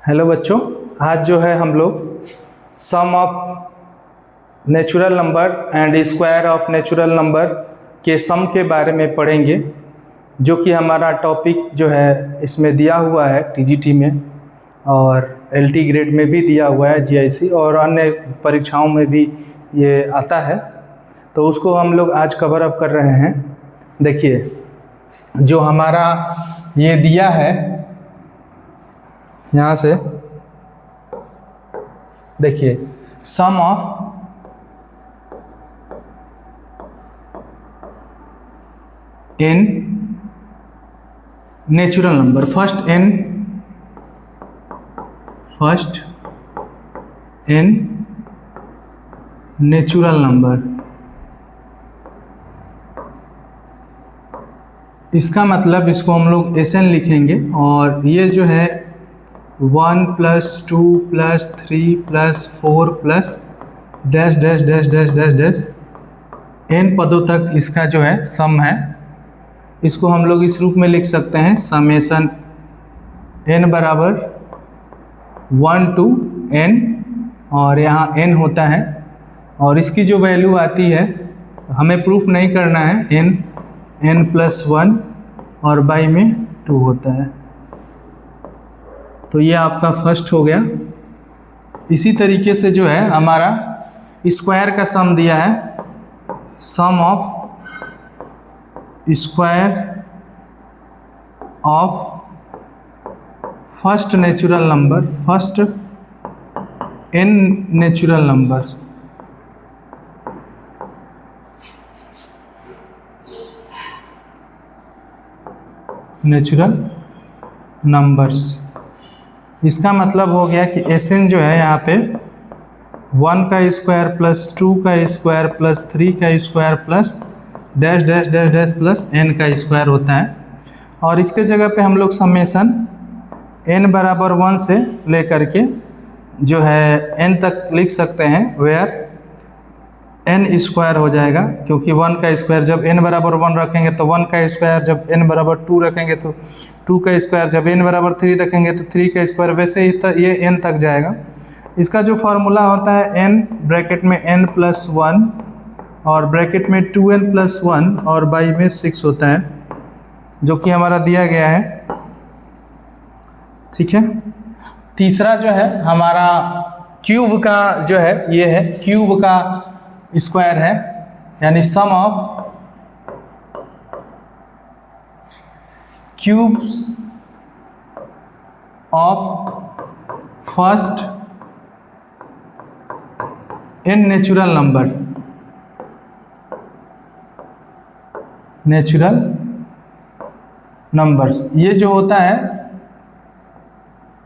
Hello बच्चों, आज जो है हम लोग sum of natural number and square of natural number के सम के बारे में पढ़ेंगे, जो कि हमारा टॉपिक जो है इसमें दिया हुआ है टीजीटी में और एलटी ग्रेड में भी दिया हुआ है, जीआईसी और अन्य परीक्षाओं में भी ये आता है। तो उसको हम लोग आज कवर अप कर रहे हैं। देखिए, जो हमारा ये दिया है यहाँ से, देखिए sum of n natural number, first n natural number. इसका मतलब इसको हम लोग एसएन लिखेंगे और ये जो है 1 + 2 + 3 + 4 plus dash dash dash dash dash dash n पदों तक इसका जो है सम है। इसको हम लोग इस रूप में लिख सकते हैं, समेशन n बराबर 1 to n, और यहाँ n होता है और इसकी जो वैल्यू आती है हमें प्रूफ नहीं करना है, n +1 और बाई में 2 होता है। तो ये आपका फर्स्ट हो गया। इसी तरीके से जो है हमारा स्क्वायर का सम दिया है, sum of square of first natural number, first n natural number. Natural numbers, इसका मतलब हो गया कि एसएन जो है यहाँ पे 1 का स्क्वायर प्लस 2 का स्क्वायर प्लस 3 का square plus dash dash dash dash plus n का स्क्वायर होता है। और इसके जगह पे हम लोग समेशन n बराबर 1 से लेकर के जो है n तक लिख सकते हैं, वेयर n स्क्वायर हो जाएगा, क्योंकि 1 का स्क्वायर जब n बराबर 1 रखेंगे तो 1 का स्क्वायर, जब n बराबर 2 रखेंगे तो 2 का स्क्वायर, जब n बराबर 3 रखेंगे तो 3 का स्क्वायर, वैसे ही ये n तक जाएगा। इसका जो फार्मूला होता है n ब्रैकेट में n + 1 और ब्रैकेट में 2n + 1 और बाई में 6 होता है, जो कि हमारा दिया गया है। ठीक है। तीसरा जो है हमारा क्यूब का जो है, ये है क्यूब का स्क्वायर है, यानी sum of cubes of first n natural number, natural numbers. ये जो होता है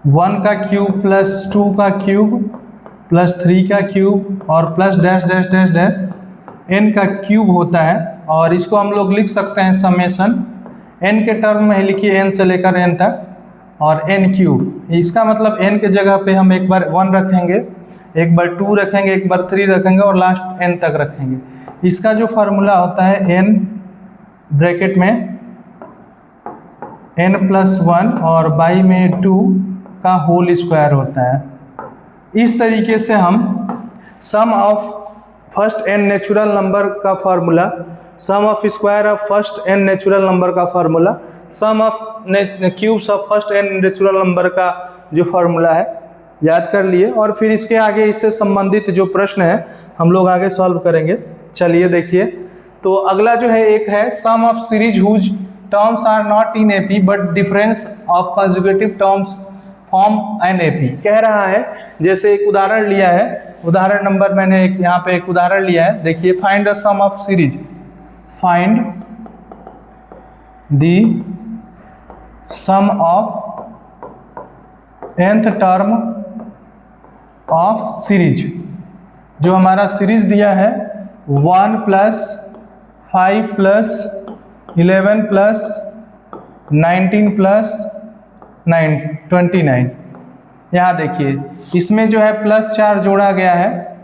1 का क्यूब प्लस 2 का क्यूब प्लस 3 का क्यूब और plus dash dash dash dash n का क्यूब होता है। और इसको हम लोग लिख सकते हैं समेशन n के टर्म में ही लिखिए, n से लेकर n तक और n क्यूब। इसका मतलब n के जगह पे हम एक बार 1 रखेंगे, एक बार 2 रखेंगे, एक बार 3 रखेंगे और लास्ट n तक रखेंगे। इसका जो फार्मूला होता है n ब्रैकेट में n + 1 और बाई में 2 का होल स्क्वायर होता है। इस तरीके से हम sum of first n natural number का formula, sum of square of first n natural number का formula, sum of cubes of first n natural number का जो फार्मूला है याद कर लिए। और फिर इसके आगे इससे संबंधित जो प्रश्न है हम लोग आगे सॉल्व करेंगे। चलिए देखिए, तो अगला जो है एक है sum of series whose terms are not in AP but difference of consecutive terms form an AP. कह रहा है, जैसे एक उदाहरण लिया है, उदाहरण नंबर मैंने यहाँ पे एक उदाहरण लिया है। देखिए, find the sum of series, find the sum of nth term of series. जो हमारा सीरीज दिया है 1 + 5 + 11 + 19 + 29। यहाँ देखिए, इसमें जो है +4 जोड़ा गया है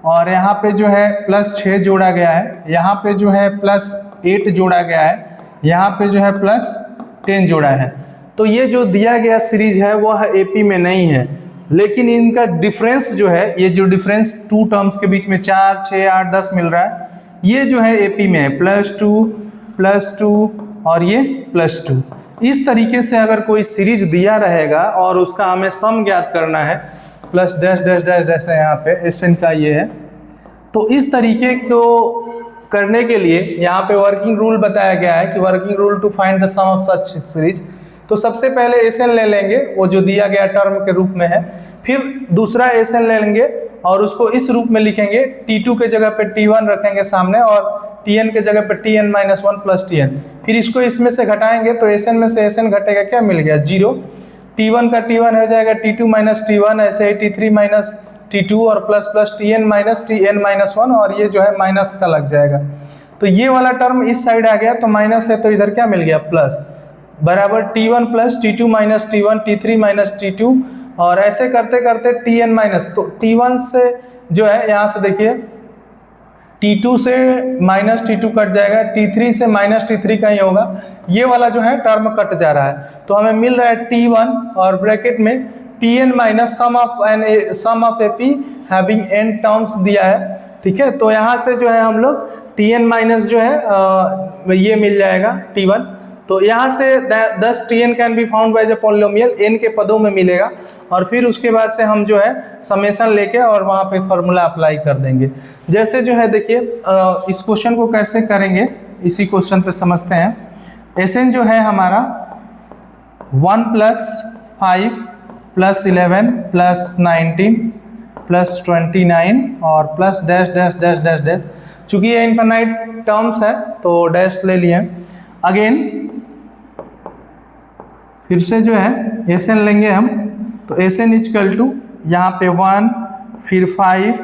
और यहाँ पे जो है +6 जोड़ा गया है, यहाँ पे जो है +8 जोड़ा गया है, यहाँ पे जो है +10 जोड़ा है। तो ये जो दिया गया सीरीज है वह एपी में नहीं है, लेकिन इनका डिफरेंस जो है, ये जो डिफरेंस टू टर्म्स के बीच में 4, 6, 8, 10 मिल रहा है, ये जो है एपी में है, +2 और ये +2। इस तरीके से अगर कोई सीरीज दिया रहेगा और उसका हमें सम ज्ञात करना है, plus dash dash dash dash है यहाँ पे, एसएन का ये है, तो इस तरीके को करने के लिए यहाँ पे वर्किंग रूल बताया गया है कि working rule to find the sum of such series. तो सबसे पहले एसएन ले लेंगे, वो जो दिया गया टर्म के रूप में है, फिर दूसरा एसएन ले लेंगे और उसको इस रूप में लिखेंगे, T2 के जगह पे T1 रखेंगे सामने और Tn के जगह पे Tn-1 प्लस Tn, फिर इसको इसमें से घटाएंगे तो एसएन में से एसएन घटेगा, क्या मिल गया 0, T1 का T1 हो जाएगा T2 माइनस T1, ऐसे ही T3 माइनस T2 और प्लस प्लस Tn-1 और ये जो है माइनस का लग जाएगा। तो ये वाला टर्म इस साइड आ गया, तो माइनस है तो इधर क्या मिल गया प्लस, बराबर T1 plus T2 minus T1, T3 minus T2 और ऐसे करते करते Tn माइनस, तो T1 से जो है यहाँ से देखिए T2 से माइनस T2 कट जाएगा, T3 से माइनस T3 का ही होगा, ये वाला जो है टर्म कट जा रहा है, तो हमें मिल रहा है T1 और ब्रैकेट में Tn minus sum of AP having n terms दिया है, ठीक है। तो यहाँ से जो है हम लोग Tn माइनस जो है ये मिल जाएगा T1, तो यहाँ से 10 Tn can be found by the polynomial, n के पदों में मिलेगा और फिर उसके बाद से हम जो है समेशन लेके और वहाँ पे फॉर्मूला अप्लाई कर देंगे। जैसे जो है देखिए इस क्वेश्चन को कैसे करेंगे, इसी क्वेश्चन पे समझते हैं। एसएन जो है हमारा 1 + 5 + 11 + 19 + 29 और plus dash dash dash dash dash, चूंकि ये इनफाइनाइट टर्म्स है तो डैश ले लिए। अगेन फिर से जो है एसएन लेंगे हम, तो एसएन इक्वल टू यहाँ पे 1 फिर 5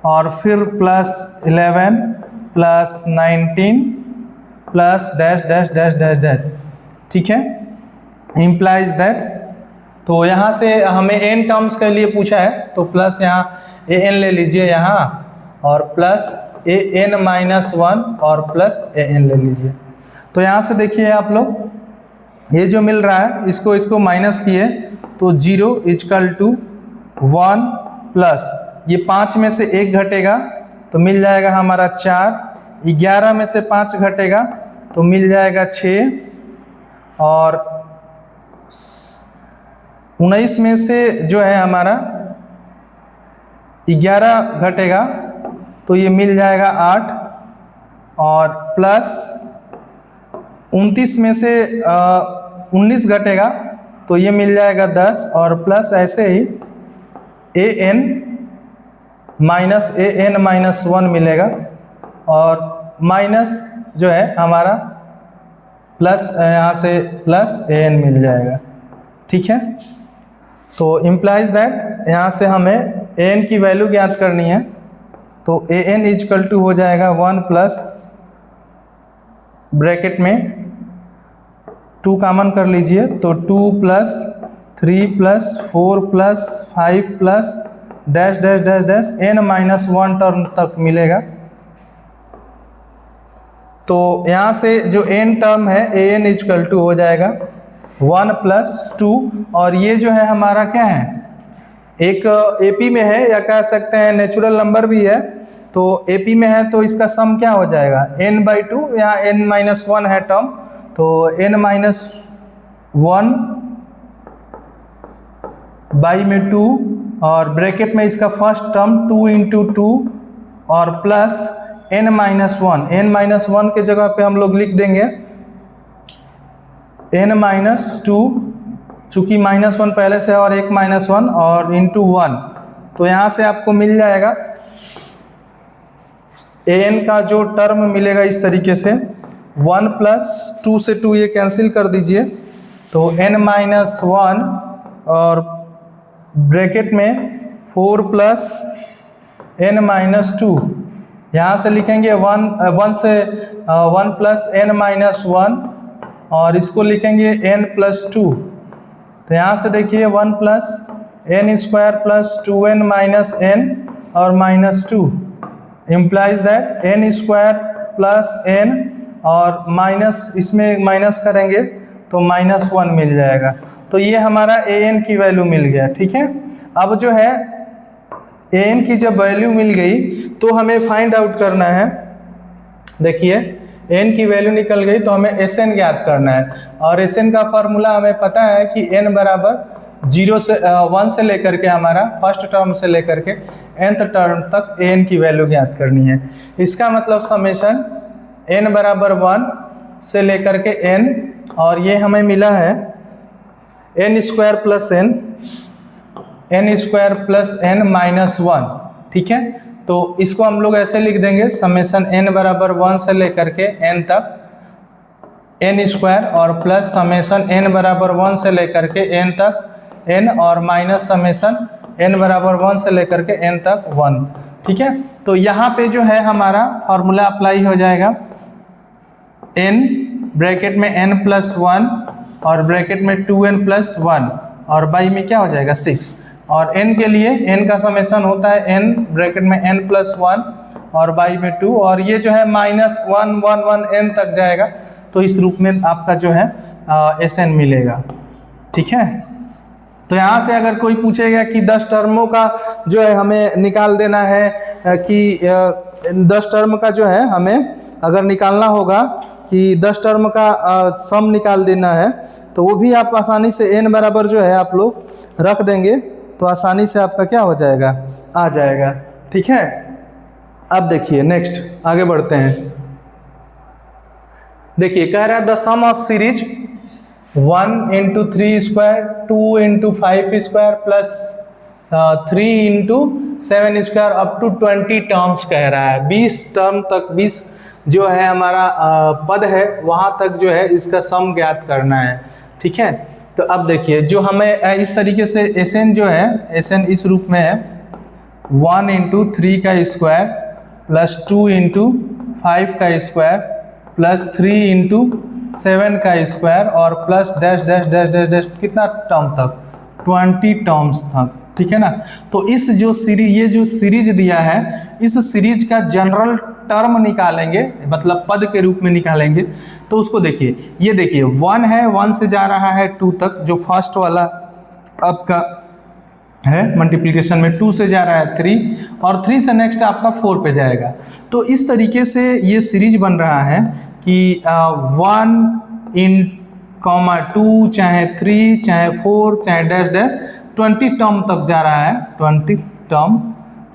और फिर plus 11 plus 19 plus dash dash dash dash dash, ठीक है, इम्प्लाइज दैट। तो यहाँ से हमें n टर्म्स के लिए पूछा है, तो प्लस यहाँ an ले लीजिए यहाँ और प्लस an-1 और प्लस an ले लीजिए। तो यहाँ से देखिए आप लोग ये जो मिल रहा है इसको माइनस किए तो 0 इक्वल टू 1 प्लस ये 5 में से 1 घटेगा तो मिल जाएगा हमारा 4, 11 में से 5 घटेगा तो मिल जाएगा 6 और 19 में से जो है हमारा 11 घटेगा तो ये मिल जाएगा 8 और प्लस 29 में से 19 घटेगा तो ये मिल जाएगा 10 और प्लस ऐसे ही an-1 मिलेगा और माइनस जो है हमारा प्लस यहाँ से प्लस an मिल जाएगा, ठीक है। तो इम्प्लाइज दैट यहाँ से हमें an की वैल्यू ज्ञात करनी है, तो an इक्वल टू हो जाएगा 1 प्लस ब्रैकेट में 2 कॉमन कर लीजिए तो 2 plus 3 plus 4 plus 5 plus dash dash dash dash n-1 term तक मिलेगा। तो यहाँ से जो n टर्म है an इक्वल टू हो जाएगा 1 + 2 और ये जो है हमारा क्या है, एक एपी में है या कह सकते हैं नेचुरल नंबर भी है, तो एपी में है तो इसका सम क्या हो जाएगा n/2, यहाँ n-1 है टर्म तो n-1 बाई में 2 और ब्रैकेट में इसका फर्स्ट टर्म 2 × 2 और प्लस n-1 के जगह पे हम लोग लिख देंगे n-2, चूँकि -1 पहले से और एक -1 और इंटू 1, तो यहाँ से आपको मिल जाएगा an का जो टर्म मिलेगा इस तरीके से 1 + 2 से 2 ये कैंसिल कर दीजिए तो n-1 और ब्रैकेट में 4 + n-2, यहाँ से लिखेंगे 1 से 1 + n-1 और इसको लिखेंगे n+2, तो यहाँ से देखिए 1 + n² + 2n - n और -2 इम्प्लाइज दैट n² + n और माइनस इसमें माइनस करेंगे तो -1 मिल जाएगा। तो ये हमारा an की वैल्यू मिल गया। ठीक है, अब जो है an की जब वैल्यू मिल गई तो हमें फाइंड आउट करना है। देखिए n की वैल्यू निकल गई तो हमें Sn ज्ञात करना है, और Sn का फॉर्मूला हमें पता है कि n बराबर 1 से लेकर के हमारा फर्स्ट टर्म से लेकर के nth टर्म तक an की वैल्यू ज्ञात करनी है। इसका मतलब समेशन n बराबर 1 से लेकर के n, और ये हमें मिला है n square plus n minus 1। ठीक है, तो इसको हम लोग ऐसे लिख देंगे, समेशन n बराबर 1 से लेकर के n तक n स्क्वायर, और प्लस समेशन n बराबर 1 से लेकर के n तक n, और माइनस समेशन n बराबर 1 से लेकर के n तक 1। ठीक है, तो यहाँ पे जो है हमारा फॉर्मूला अप्लाई हो जाएगा, n ब्रैकेट में n प्लस 1 और ब्रैकेट में 2n प्लस 1 और बाई में क्या हो जाएगा 6, और n के लिए n का समेशन होता है n ब्रैकेट में n प्लस 1 और बाई में 2, और ये जो है -1 1 1 n तक जाएगा। तो इस रूप में आपका जो है Sn मिलेगा। ठीक है, तो यहाँ से अगर कोई पूछेगा कि 10 टर्मों का जो है हमें निकाल देना है, कि 10 टर्म का जो है हमें अगर निकालना होगा कि 10 टर्म का सम निकाल देना है, तो वो भी आप आसानी से n बराबर जो है आप लोग रख देंगे तो आसानी से आपका क्या हो जाएगा, आ जाएगा। ठीक है, अब देखिए नेक्स्ट आगे बढ़ते हैं। देखिए कह रहा है the sum of series 1 into 3 square 2 into 5 square plus 3 into 7 square up to 20 terms कह रहा है। 20 टर्म तक, 20 जो है हमारा पद है वहाँ तक जो है इसका सम ज्ञात करना है। ठीक है, तो अब देखिए जो हमें इस तरीके से Sn जो है, Sn इस रूप में है 1 इंटू 3 का स्क्वायर प्लस 2 इंटू 5 का स्क्वायर प्लस 3 इंटू 7 का स्क्वायर और plus dash dash dash dash dash कितना टर्म तक, 20 टर्म्स तक। ठीक है ना, तो इस जो सीरीज, ये जो सीरीज दिया है, इस सीरीज का जनरल टर्म निकालेंगे, मतलब पद के रूप में निकालेंगे। तो उसको देखिए, ये देखिए 1 है, 1 से जा रहा है 2 तक, जो फर्स्ट वाला आपका है मल्टीप्लिकेशन में, 2 से जा रहा है 3 और 3 से नेक्स्ट आपका 4 पे जाएगा। तो इस तरीके से ये सीरीज बन रहा है कि 1 इन कॉमा 2 चाहे 3 चाहे 4 चाहे डैश डैश 20 टर्म तक जा रहा है, 20 टर्म।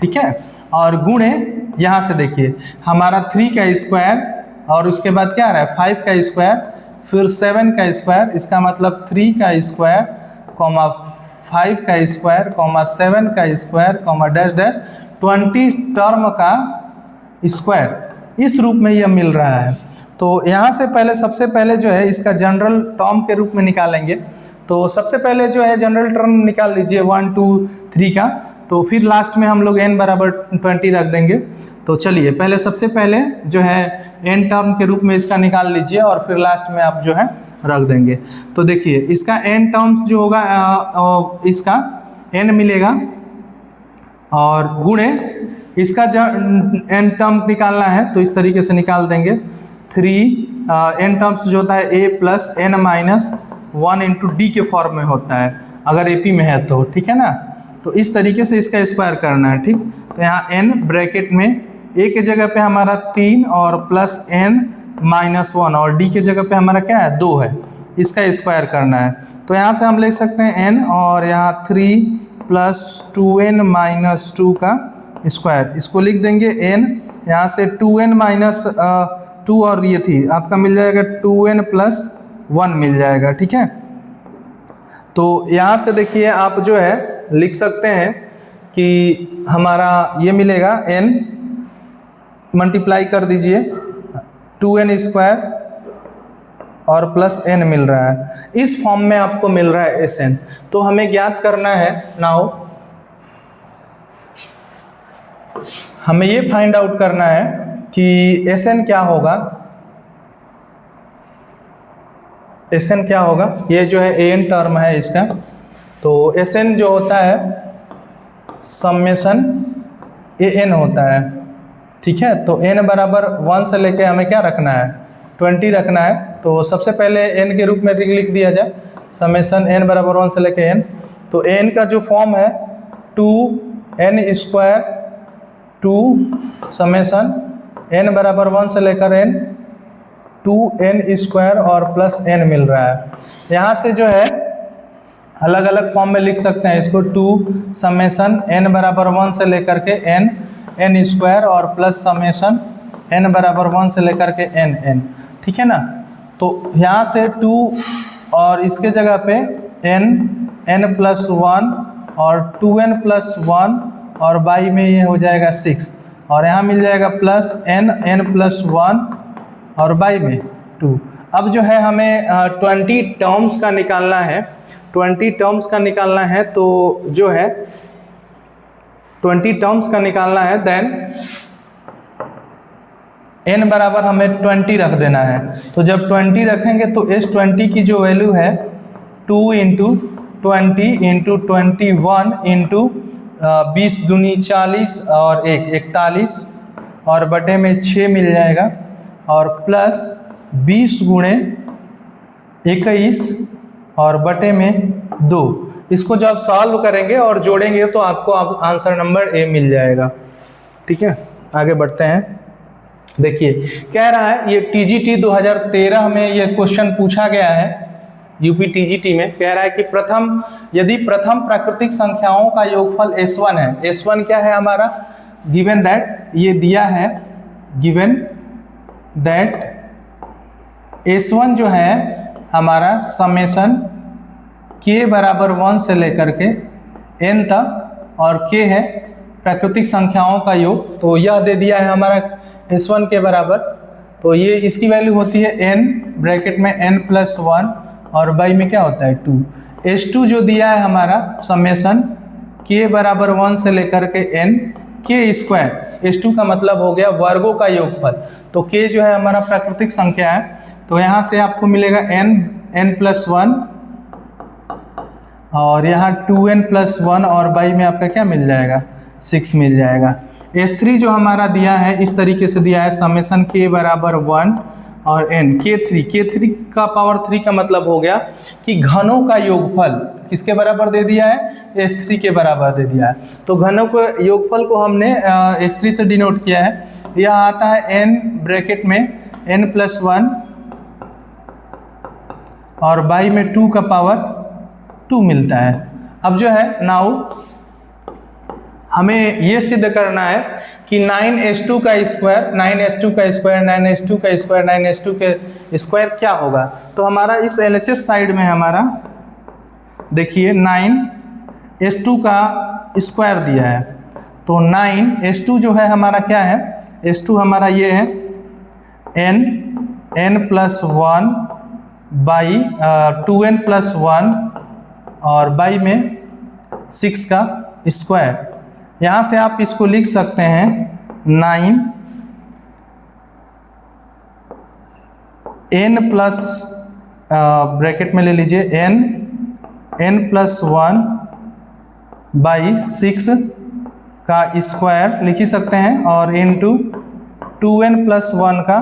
ठीक है, और गुणे यहाँ से देखिए हमारा 3 का स्क्वायर और उसके बाद क्या आ रहा है 5 का स्क्वायर, फिर 7 का स्क्वायर, इसका मतलब 3 का स्क्वायर कॉमा 5 का स्क्वायर कॉमा 7 का square comma dash dash 20 term का स्क्वायर, इस रूप में यह मिल रहा है। तो यहाँ से पहले, सबसे पहले जो है इसका जनरल टर्म के रूप में निकालेंगे। तो सबसे पहले जो है जनरल टर्म निकाल लीजिए 1 2 3 का, तो फिर लास्ट में हम लोग n बराबर 20 रख देंगे। तो चलिए पहले सबसे पहले जो है n टर्म के रूप में इसका निकाल लीजिए और फिर लास्ट में आप जो है रख देंगे। तो देखिए इसका n टर्म्स जो होगा इसका n मिलेगा और गुणे इसका n टर्म निकालना है तो इस तरीके से निकाल देंगे। 3 n टर्म्स जो होता है a plus n minus 1 into D के फॉर्म में होता है अगर AP में है तो, ठीक है ना। तो इस तरीके से इसका स्क्वायर करना है। ठीक, तो यहाँ n ब्रैकेट में a के जगह पे हमारा 3 और प्लस n माइनस 1 और d के जगह पे हमारा क्या है 2 है, इसका स्क्वायर करना है। तो यहाँ से हम लिख सकते हैं n और यहाँ 3 प्लस 2n माइनस 2 का स्क्वायर, इसको लिख देंगे n, यहाँ से 2n माइनस 2 और ये थी आपका मिल जाएगा 2n प्लस 1 मिल जाएगा। ठीक है, तो यहाँ से देखिए आप जो है लिख सकते हैं कि हमारा ये मिलेगा n, मल्टीप्लाई कर दीजिए 2n स्क्वायर और प्लस n मिल रहा है, इस फॉर्म में आपको मिल रहा है Sn। तो हमें ज्ञात करना है, नाउ हमें ये फाइंड आउट करना है कि Sn क्या होगा। Sn क्या होगा, ये जो है an टर्म है इसका, तो Sn जो होता है समेशन an होता है। ठीक है, तो n बराबर 1 से लेके हमें क्या रखना है 20 रखना है, तो सबसे पहले n के रूप में लिख दिया जाए, समेसन n बराबर 1 से लेके n। तो n का जो फॉर्म है 2n² 2 समेसन n बराबर 1 से लेकर n 2n² और प्लस n मिल रहा है। यहाँ से जो है अलग अलग फॉर्म में लिख सकते हैं इसको, 2 समेसन n बराबर 1 से लेकर के n² और प्लस समेसन n बराबर 1 से लेकर के n। ठीक है ना। तो यहाँ से 2 और इसके जगह पे n+1 और 2n+1 और बाई में ये हो जाएगा 6 और यहाँ मिल जाएगा प्लस n+1 और बाई में 2। अब जो है हमें 20 टर्म्स का निकालना है, 20 टर्म्स का निकालना है। तो जो है 20 टर्म्स का निकालना है, देन n बराबर हमें 20 रख देना है। तो जब 20 रखेंगे तो S20 की जो वैल्यू है 2 × 20 × 21 इंटू 20 दूनी 40 और 1 41 और बटे में 6 मिल जाएगा और प्लस 20 × 21 और बटे में 2। इसको जब सॉल्व करेंगे और जोड़ेंगे तो आपको आंसर नंबर A मिल जाएगा। ठीक है, आगे बढ़ते हैं। देखिए कह रहा है, ये TGT 2013 में ये क्वेश्चन पूछा गया है, यूपी TGT में। कह रहा है कि यदि प्रथम प्राकृतिक संख्याओं का योगफल S1 है, S1 क्या है हमारा, गिवन दैट, ये दिया है गिवन दैट S1 जो है हमारा समेसन k बराबर 1 से लेकर के n तक और k है प्राकृतिक संख्याओं का योग। तो यह दे दिया है हमारा S1 के बराबर, तो ये इसकी वैल्यू होती है n ब्रैकेट में n+1 और बाई में क्या होता है 2। S2 जो दिया है हमारा समेसन k बराबर 1 से लेकर के n k²। S2 का मतलब हो गया वर्गों का योगफल। तो k जो है हमारा प्राकृतिक संख्या है, तो यहाँ से आपको मिलेगा n+1 और यहाँ 2n+1 और बाई में आपका क्या मिल जाएगा 6 मिल जाएगा। S3 जो हमारा दिया है इस तरीके से दिया है, समेसन k बराबर 1 और n k3 का पावर 3 का मतलब हो गया कि घनों का योगफल किसके बराबर दे दिया है, S3 के बराबर दे दिया है। तो घनों के योगफल को हमने S3 से डिनोट किया है। यह आता है n ब्रैकेट में n+1 और बाई में 2 का पावर 2 मिलता है। अब जो है नाउ हमें ये सिद्ध करना है कि 9s2 का स्क्वायर 9s2 का स्क्वायर 9s2 का स्क्वायर 9s2 के स्क्वायर क्या होगा। तो हमारा इस LHS साइड में हमारा देखिए 9s2 का स्क्वायर दिया है, तो 9s2 जो है हमारा क्या है, s2 हमारा ये है n+1 बाई 2n+1 और बाई में 6 का स्क्वायर। यहाँ से आप इसको लिख सकते हैं 9 n प्लस ब्रैकेट में ले लीजिए n+1 बाई 6 का स्क्वायर लिख ही सकते हैं और इंटू 2n+1 का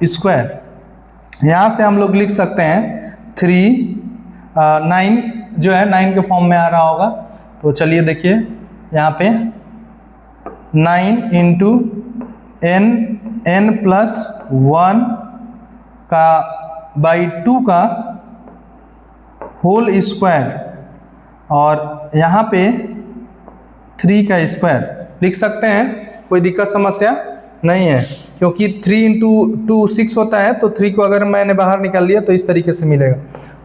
स्क्वायर। यहाँ से हम लोग लिख सकते हैं 9 जो है 9 के फॉर्म में आ रहा होगा। तो चलिए देखिए यहाँ पे 9 इंटू n+1 का बाई 2 का होल स्क्वायर और यहाँ पे 3 का स्क्वायर लिख सकते हैं, कोई दिक्कत समस्या नहीं है, क्योंकि 3 × 2 6 होता है, तो 3 को अगर मैंने बाहर निकाल लिया तो इस तरीके से मिलेगा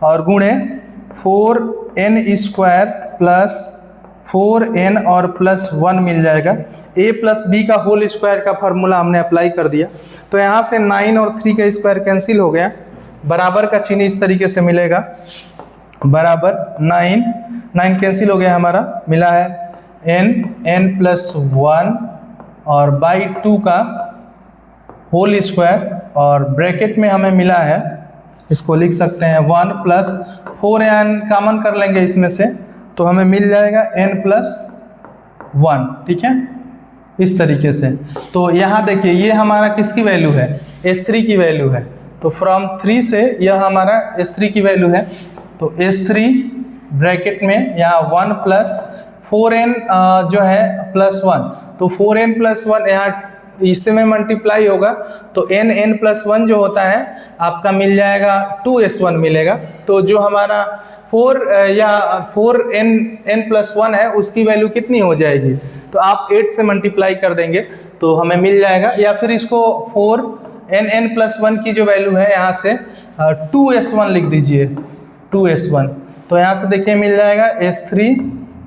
और गुणे 4n² प्लस 4n और प्लस 1 मिल जाएगा। a प्लस b का होल स्क्वायर का फार्मूला हमने अप्लाई कर दिया, तो यहाँ से 9 और 3 का स्क्वायर कैंसिल हो गया, बराबर का चिन्ह इस तरीके से मिलेगा, बराबर 9 कैंसिल हो गया, हमारा मिला है n+1 और बाई 2 का होल स्क्वायर और ब्रैकेट में हमें मिला है, इसको लिख सकते हैं 1 प्लस 4n कॉमन कर लेंगे इसमें से, तो हमें मिल जाएगा n+1। ठीक है, इस तरीके से। तो यहाँ देखिए ये हमारा किसकी वैल्यू है, S3 की वैल्यू है। तो फ्रॉम 3 से यह हमारा S3 की वैल्यू है, तो S3 ब्रैकेट में यहाँ 1 प्लस 4n जो है प्लस 1, तो 4n प्लस 1 यहाँ इससे में मल्टीप्लाई होगा तो n प्लस 1 जो होता है आपका मिल जाएगा 2s1 मिलेगा। तो जो हमारा 4n प्लस 1 है उसकी वैल्यू कितनी हो जाएगी, तो आप 8 से मल्टीप्लाई कर देंगे तो हमें मिल जाएगा, या फिर इसको 4n प्लस 1 की जो वैल्यू है यहाँ से 2s1 लिख दीजिए, 2s1। तो यहाँ से देखिए मिल जाएगा S3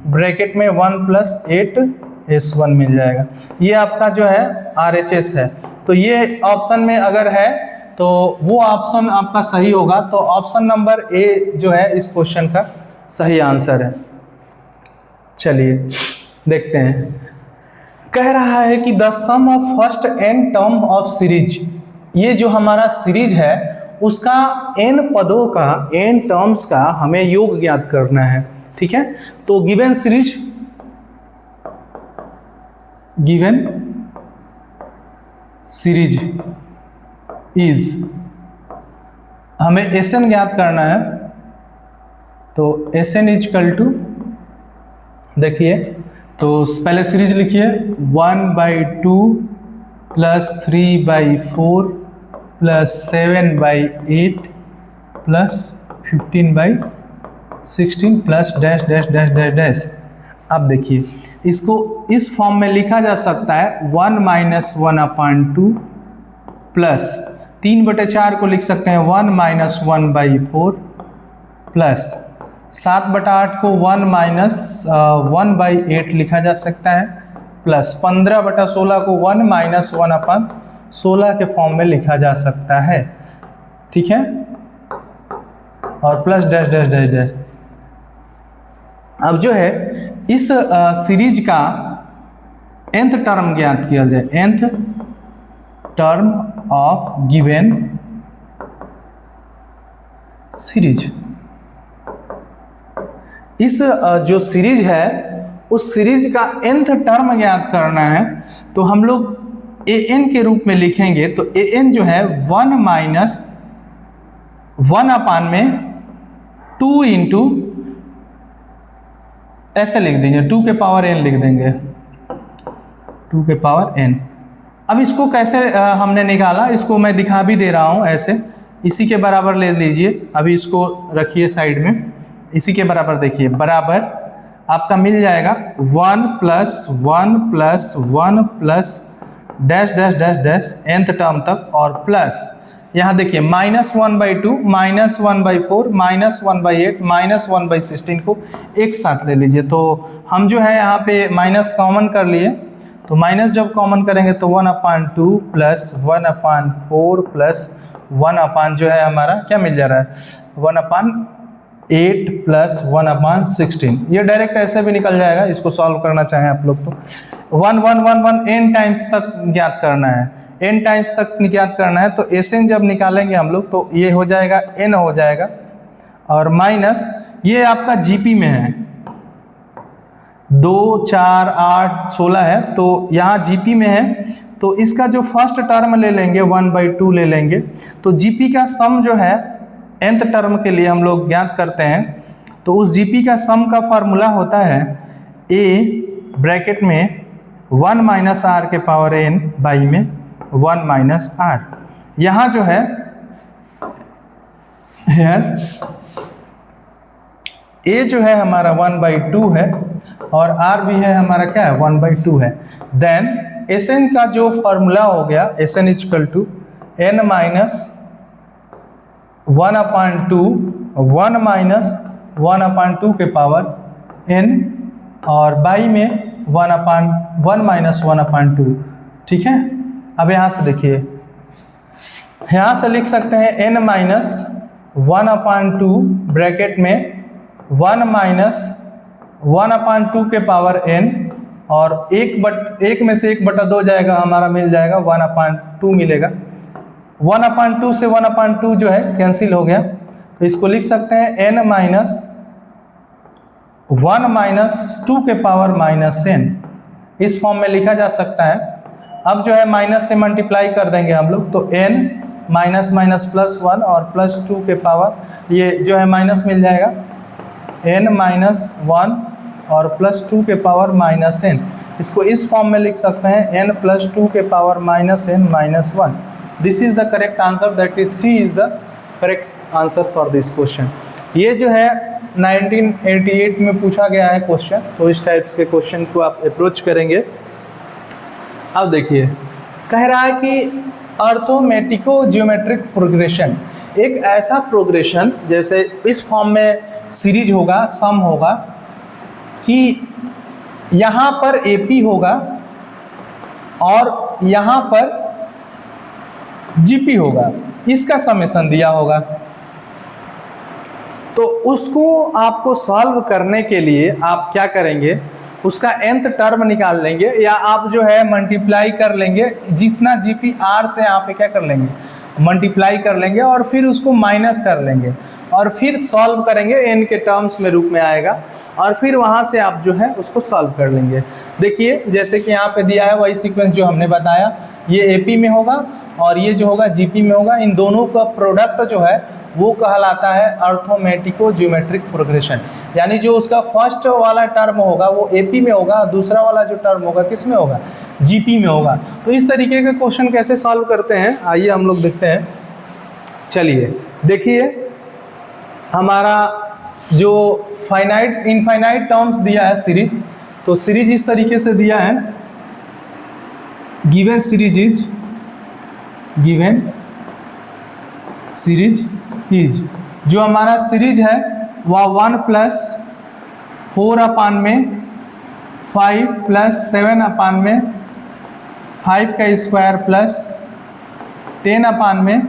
ब्रैकेट में 1 प्लस 8s1 मिल जाएगा। ये आपका जो है RHS है। तो ये ऑप्शन में अगर है तो वो ऑप्शन आपका सही होगा, तो ऑप्शन नंबर ए जो है इस क्वेश्चन का सही आंसर है। चलिए देखते हैं, कह रहा है कि the sum of first n term of series, ये जो हमारा सीरीज है उसका n पदों का, n टर्म्स का हमें योग ज्ञात करना है। ठीक है, तो given series, given series is, हमें Sn ज्ञात करना है, तो Sn इजकल टू, देखिए तो पहले सीरीज लिखिए 1/2 plus 3/4 plus 7/8 plus 15/16 plus dash dash dash dash dash. अब देखिए इसको इस फॉर्म में लिखा जा सकता है 1 माइनस 1/2 प्लस 3/4 को लिख सकते हैं 1 माइनस 1/4 प्लस 7/8 को 1 माइनस 1/8 लिखा जा सकता है प्लस 15/16 को 1 माइनस 1/16 के फॉर्म में लिखा जा सकता है। ठीक है, और plus dash dash dash dash. अब जो है इस सीरीज का nth टर्म ज्ञात किया जाए, nth term of given series. इस जो सीरीज है उस सीरीज का nth टर्म ज्ञात करना है, तो हम लोग an के रूप में लिखेंगे, तो an जो है 1 माइनस 1 में 2 इंटू, ऐसे लिख दीजिए 2 के पावर n लिख देंगे, 2 के पावर n। अब इसको कैसे हमने निकाला, इसको मैं दिखा भी दे रहा हूँ ऐसे, इसी के बराबर ले लीजिए। अभी इसको रखिए साइड में, इसी के बराबर देखिए, बराबर आपका मिल जाएगा 1 plus 1 plus 1 plus dash dash dash dash nth term तक, और प्लस यहाँ देखिए -1/2 -1/4 -1/8 -1/16 को एक साथ ले लीजिए। तो हम जो है यहाँ पे माइनस कॉमन कर लिए, तो माइनस जब कॉमन करेंगे तो 1/2 प्लस 1/4 प्लस 1 जो है हमारा क्या मिल जा रहा है 1/8 प्लस 1/16। ये डायरेक्ट ऐसे भी निकल जाएगा, इसको सॉल्व करना चाहें आप लोग तो 1 1 1 1 n टाइम्स तक ज्ञात करना है, n टाइम्स तक ज्ञात करना है। तो Sn जब निकालेंगे हम लोग तो ये हो जाएगा n हो जाएगा, और माइनस ये आपका GP में है 2 4 8 16 है, तो यहाँ GP में है, तो इसका जो फर्स्ट टर्म ले लेंगे 1/2 ले लेंगे, तो GP का सम जो है nth टर्म के लिए हम लोग ज्ञात करते हैं, तो उस GP का सम का फार्मूला होता है a ब्रैकेट में 1 माइनस r के पावर n बाई में 1 माइनस r। यहाँ जो है a जो है हमारा 1/2 है और r भी है हमारा क्या है 1/2 है। देन Sn का जो फॉर्मूला हो गया Sn equal to n minus 1/2 1 minus 1/2 के पावर n और बाई में 1 माइनस 1/2। ठीक है, अब यहाँ से देखिए, यहाँ से लिख सकते हैं n माइनस 1/2 ब्रैकेट में 1 माइनस 1/2 के पावर n, और 1 में से 1/2 जाएगा हमारा, मिल जाएगा 1/2 मिलेगा। 1/2 से 1/2 जो है कैंसिल हो गया, तो इसको लिख सकते हैं n माइनस 1 माइनस 2 के पावर माइनस n, इस फॉर्म में लिखा जा सकता है। अब जो है माइनस से मल्टीप्लाई कर देंगे हम लोग, तो n माइनस माइनस प्लस 1 और प्लस 2 के पावर ये जो है माइनस मिल जाएगा n माइनस 1 और प्लस 2 के पावर माइनस n। इसको इस फॉर्म में लिख सकते हैं n प्लस 2 के power minus n minus 1। This is the correct answer, that is C is the correct answer for this question. ये जो है 1988 में पूछा गया है क्वेश्चन, तो इस टाइप्स के क्वेश्चन को आप अप्रोच करेंगे। अब देखिए कह रहा है कि अर्थोमेटिको ज्योमेट्रिक प्रोग्रेशन, एक ऐसा प्रोग्रेशन जैसे इस फॉर्म में सीरीज होगा, सम होगा कि यहाँ पर एपी होगा और यहाँ पर जीपी होगा, इसका समेशन दिया होगा। तो उसको आपको सॉल्व करने के लिए आप क्या करेंगे, उसका nth टर्म निकाल लेंगे या आप जो है मल्टीप्लाई कर लेंगे, जितना जीपी आर से आप क्या कर लेंगे मल्टीप्लाई कर लेंगे और फिर उसको माइनस कर लेंगे और फिर सॉल्व करेंगे, n के टर्म्स में रूप में आएगा और फिर वहाँ से आप जो है उसको सॉल्व कर लेंगे। देखिए जैसे कि यहाँ पे दिया है वही सीक्वेंस जो हमने बताया, ये एपी में होगा और ये जो होगा जीपी में होगा। इन दोनों का प्रोडक्ट जो है वो कहलाता है अर्थोमेटिको ज्योमेट्रिक प्रोग्रेशन, यानी जो उसका फर्स्ट वाला टर्म होगा वो एपी में होगा, दूसरा वाला जो टर्म होगा किस में होगा, जीपी में होगा। तो इस तरीके के क्वेश्चन कैसे सॉल्व करते हैं आइए हम लोग देखते हैं। चलिए देखिए हमारा जो फाइनाइट इनफाइनाइट टर्म्स दिया है सीरीज, तो सीरीज इस तरीके से दिया है, गिवन सीरीज इज जो हमारा सीरीज है वह 1 प्लस 4 अपान में 5 प्लस 7 अपान में 5 का स्क्वायर प्लस 10 अपान में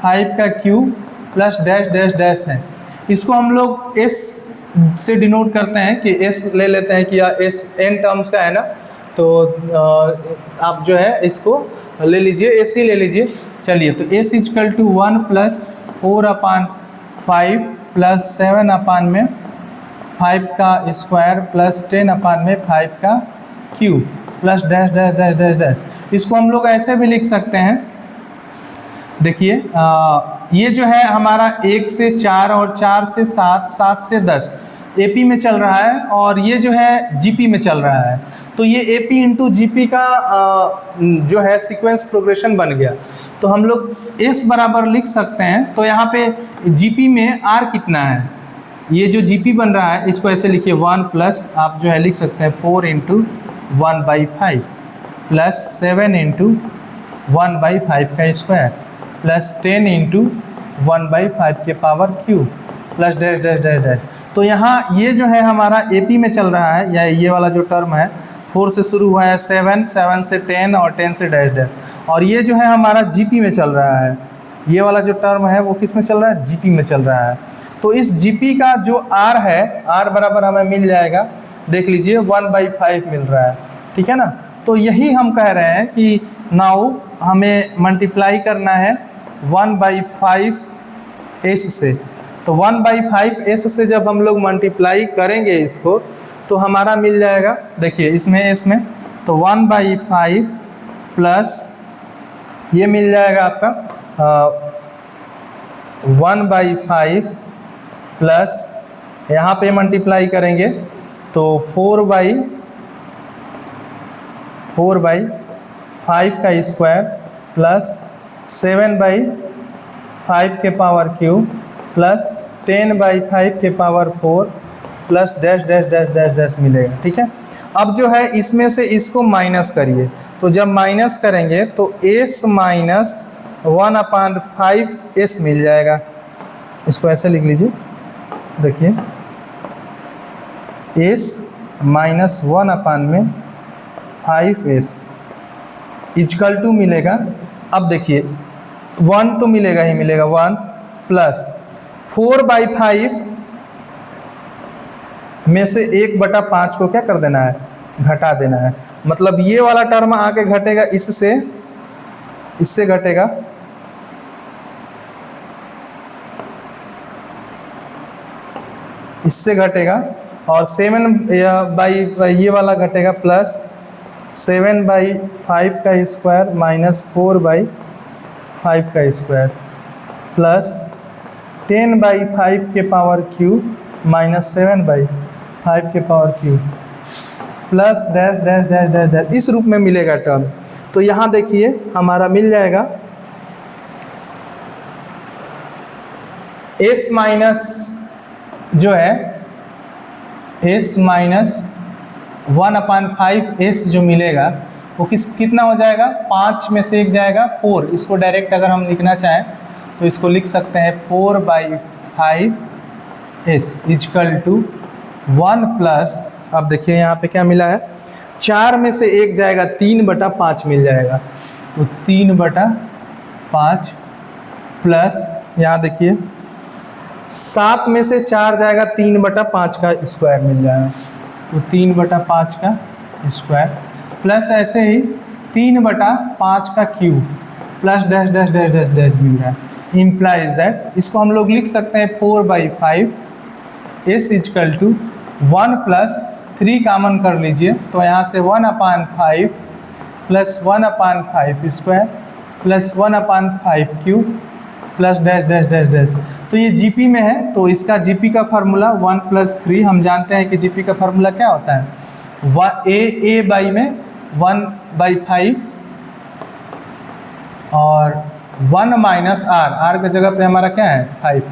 5 का cube plus dash dash dash है। इसको हम लोग s से डिनोट करते हैं कि s ले लेते हैं कि s n टर्म्स का है ना, तो आप जो है इसको ले लीजिए, s ही ले लीजिए। चलिए तो s equal to 1 plus 4 upon 5 plus 7 upon में 5 का स्क्वायर प्लस 10 अपान में 5 का cube plus dash dash dash dash dash. इसको हम लोग ऐसे भी लिख सकते हैं, देखिए ये जो है हमारा 1 से 4 और 4 से 7, 7 से 10 एपी में चल रहा है और ये जो है जीपी में चल रहा है। तो ये एपी इंटू जीपी का जो है सीक्वेंस प्रोग्रेशन बन गया। तो हम लोग s बराबर लिख सकते हैं, तो यहाँ पे जीपी में r कितना है, ये जो जीपी बन रहा है इसको ऐसे लिखिए 1 प्लस आप जो है लिख सकते हैं 4 इंटू 1/5 प्लस 7 इंटू 1/5 का स्क्वायर प्लस 10 इंटू 1/5 के power cube plus dash dash dash dash. तो यहाँ ये जो है हमारा एपी में चल रहा है, या ये वाला जो टर्म है 4 से शुरू हुआ है 7, 7 से 10 और 10 से डैश डैश, और ये जो है हमारा जीपी में चल रहा है, ये वाला जो टर्म है वो किस में चल रहा है, जीपी में चल रहा है। तो इस जीपी का जो आर है, आर बराबर हमें मिल जाएगा, देख लीजिए 1/5 मिल रहा है, ठीक है ना। तो यही हम कह रहे हैं कि नाउ हमें मल्टीप्लाई करना है 1/5 s से। तो 1/5 s से जब हम लोग मल्टीप्लाई करेंगे इसको तो हमारा मिल जाएगा, देखिए इसमें तो 1/5 प्लस ये मिल जाएगा आपका 1/5 प्लस यहाँ पे मल्टीप्लाई करेंगे तो 4/5 का स्क्वायर प्लस 7/5 के पावर क्यूब प्लस 10/5 के power 4 plus dash dash dash dash dash मिलेगा, ठीक है। अब जो है इसमें से इसको माइनस करिए, तो जब माइनस करेंगे तो s माइनस 1/5 s मिल जाएगा। इसको ऐसे लिख लीजिए, देखिए s minus 1/5s is equal to मिलेगा। अब देखिए 1 तो मिलेगा ही मिलेगा, 1 प्लस 4/5 में से 1/5 को क्या कर देना है, घटा देना है। मतलब ये वाला टर्म आके घटेगा इससे घटेगा, इससे घटेगा और 7 ये वाला घटेगा प्लस 7/5 का स्क्वायर माइनस 4/5 5 का स्क्वायर प्लस 10/5 के पावर क्यूब माइनस 7/5 के power cube plus dash dash dash dash dash, इस रूप में मिलेगा टर्म। तो यहाँ देखिए हमारा मिल जाएगा s माइनस जो है s माइनस 1/5 s जो मिलेगा वो कितना हो जाएगा, 5 में से एक जाएगा 4। इसको डायरेक्ट अगर हम लिखना चाहें तो इसको लिख सकते हैं 4/5 s इजकल टू 1 प्लस, अब देखिए यहाँ पे क्या मिला है, 4 में से एक जाएगा 3/5 मिल जाएगा, तो 3/5 प्लस यहाँ देखिए 7 में से 4 जाएगा 3/5 का स्क्वायर मिल जाएगा, तो 3/5 का स्क्वायर प्लस ऐसे ही 3/5 का cube plus dash dash dash dash dash मिल रहा है। इम्प्लाइज दैट इसको हम लोग लिख सकते हैं 4/5 s इजकल टू 1 प्लस 3 कामन कर लीजिए, तो यहाँ से 1/5 plus 1/5 square plus 1/5 cube plus dash dash dash dash. तो ये जीपी में है, तो इसका जीपी का फार्मूला 1 + 3, हम जानते हैं कि जीपी का फार्मूला क्या होता है, a बाई में 1/5 और 1 माइनस r के जगह पे हमारा क्या है 5।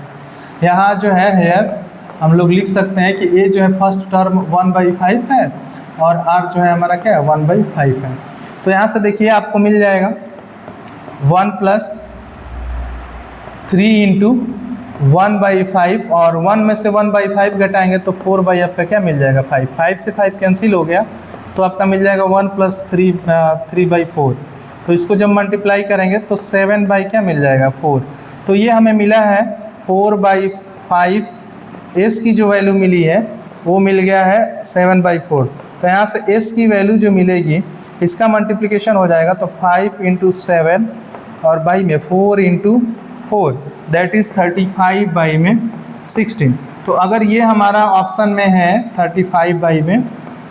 यहाँ जो है हेयर हम लोग लिख सकते हैं कि a जो है फर्स्ट टर्म 1/5 है और r जो है हमारा क्या है 1/5 है। तो यहाँ से देखिए आपको मिल जाएगा 1 + 3 × 1/5 और 1 में से 1/5 घटाएंगे तो 4/f का क्या मिल जाएगा 5। 5 से 5 कैंसिल हो गया तो आपका मिल जाएगा 1 + 3/4। तो इसको जब मल्टीप्लाई करेंगे तो 7 बाई क्या मिल जाएगा 4। तो ये हमें मिला है 4/5, s की जो वैल्यू मिली है वो मिल गया है 7/4। तो यहाँ से s की वैल्यू जो मिलेगी इसका मल्टीप्लिकेशन हो जाएगा, तो 5 × 7 और बाई में 4 × 4 दैट इज़ 35 बाई में 16। तो अगर ये हमारा ऑप्शन में है 35 बाई में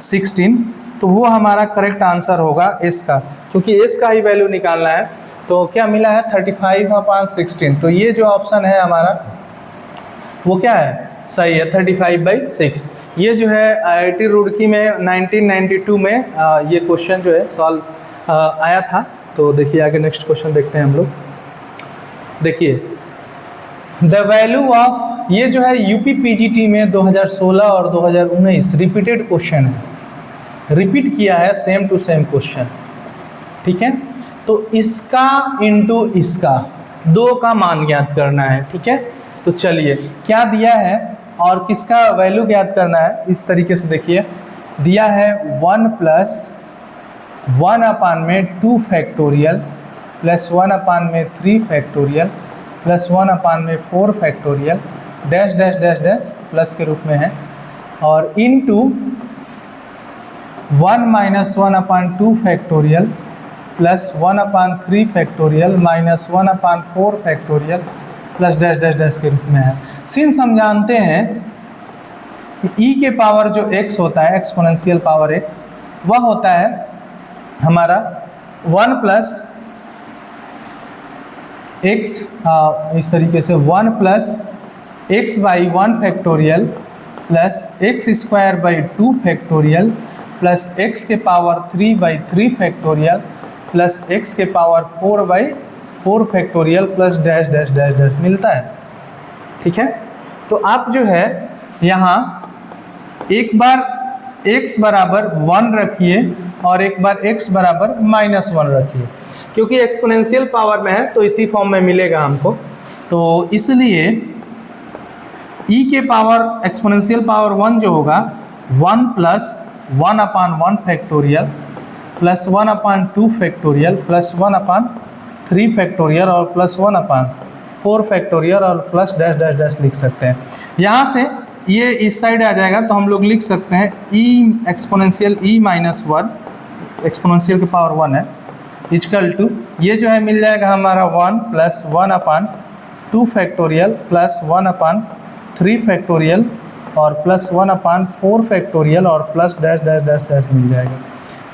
16 तो वो हमारा करेक्ट आंसर होगा s का, क्योंकि s का ही वैल्यू निकालना है। तो क्या मिला है 35/16। तो ये जो ऑप्शन है हमारा वो क्या है, सही है 35/6। ये जो है IIT रुड़की में 1992 में ये क्वेश्चन जो है सॉल्व आया था। तो देखिए आगे नेक्स्ट क्वेश्चन देखते हैं हम लोग। देखिए द वैल्यू ऑफ, ये जो है यूपी पीजीटी में 2016 और 2019 रिपीटेड क्वेश्चन है, रिपीट किया है सेम टू सेम क्वेश्चन, ठीक है। तो इसका इंटू इसका 2 का मान ज्ञात करना है, ठीक है। तो चलिए क्या दिया है और किसका वैल्यू ज्ञात करना है, इस तरीके से देखिए दिया है 1 + 1/2 factorial plus 1/3 factorial plus 1/4 factorial dash dash dash dash plus के रूप में है, और into 1 - 1/2 factorial plus 1/3 factorial minus 1/4 factorial plus dash dash dash के रूप में है। सिंस हम जानते हैं कि e के पावर जो x होता है, एक्सपोनेंशियल पावर x, वह होता है हमारा 1 + x, इस तरीके से 1 + x/1 factorial plus x² 2 factorial plus x के पावर 3/3 फैक्टोरियल प्लस x के power 4/4 factorial plus dash dash dash dash मिलता है, ठीक है। तो आप जो है यहाँ एक बार x बराबर 1 रखिए और एक बार x बराबर -1 रखिए, क्योंकि एक्सपोनेंशियल पावर में है तो इसी फॉर्म में मिलेगा हमको। तो इसलिए e के पावर एक्सपोनेंशियल पावर 1 जो होगा 1 + 1/1 factorial plus 1/2 factorial plus 1/3 factorial और प्लस 1/4 फैक्टोरियल और प्लस डैश डैश डैश लिख सकते हैं। यहाँ से ये इस साइड आ जाएगा तो हम लोग लिख सकते हैं e एक्सपोनेंशियल e - 1, एक्सपोनेंशियल की पावर 1 है, इजकल टू ये जो है मिल जाएगा हमारा 1 + 1/2 फैक्टोरियल प्लस 1/3 फैक्टोरियल और प्लस 1/4 फैक्टोरियल और plus dash dash dash dash मिल जाएगा,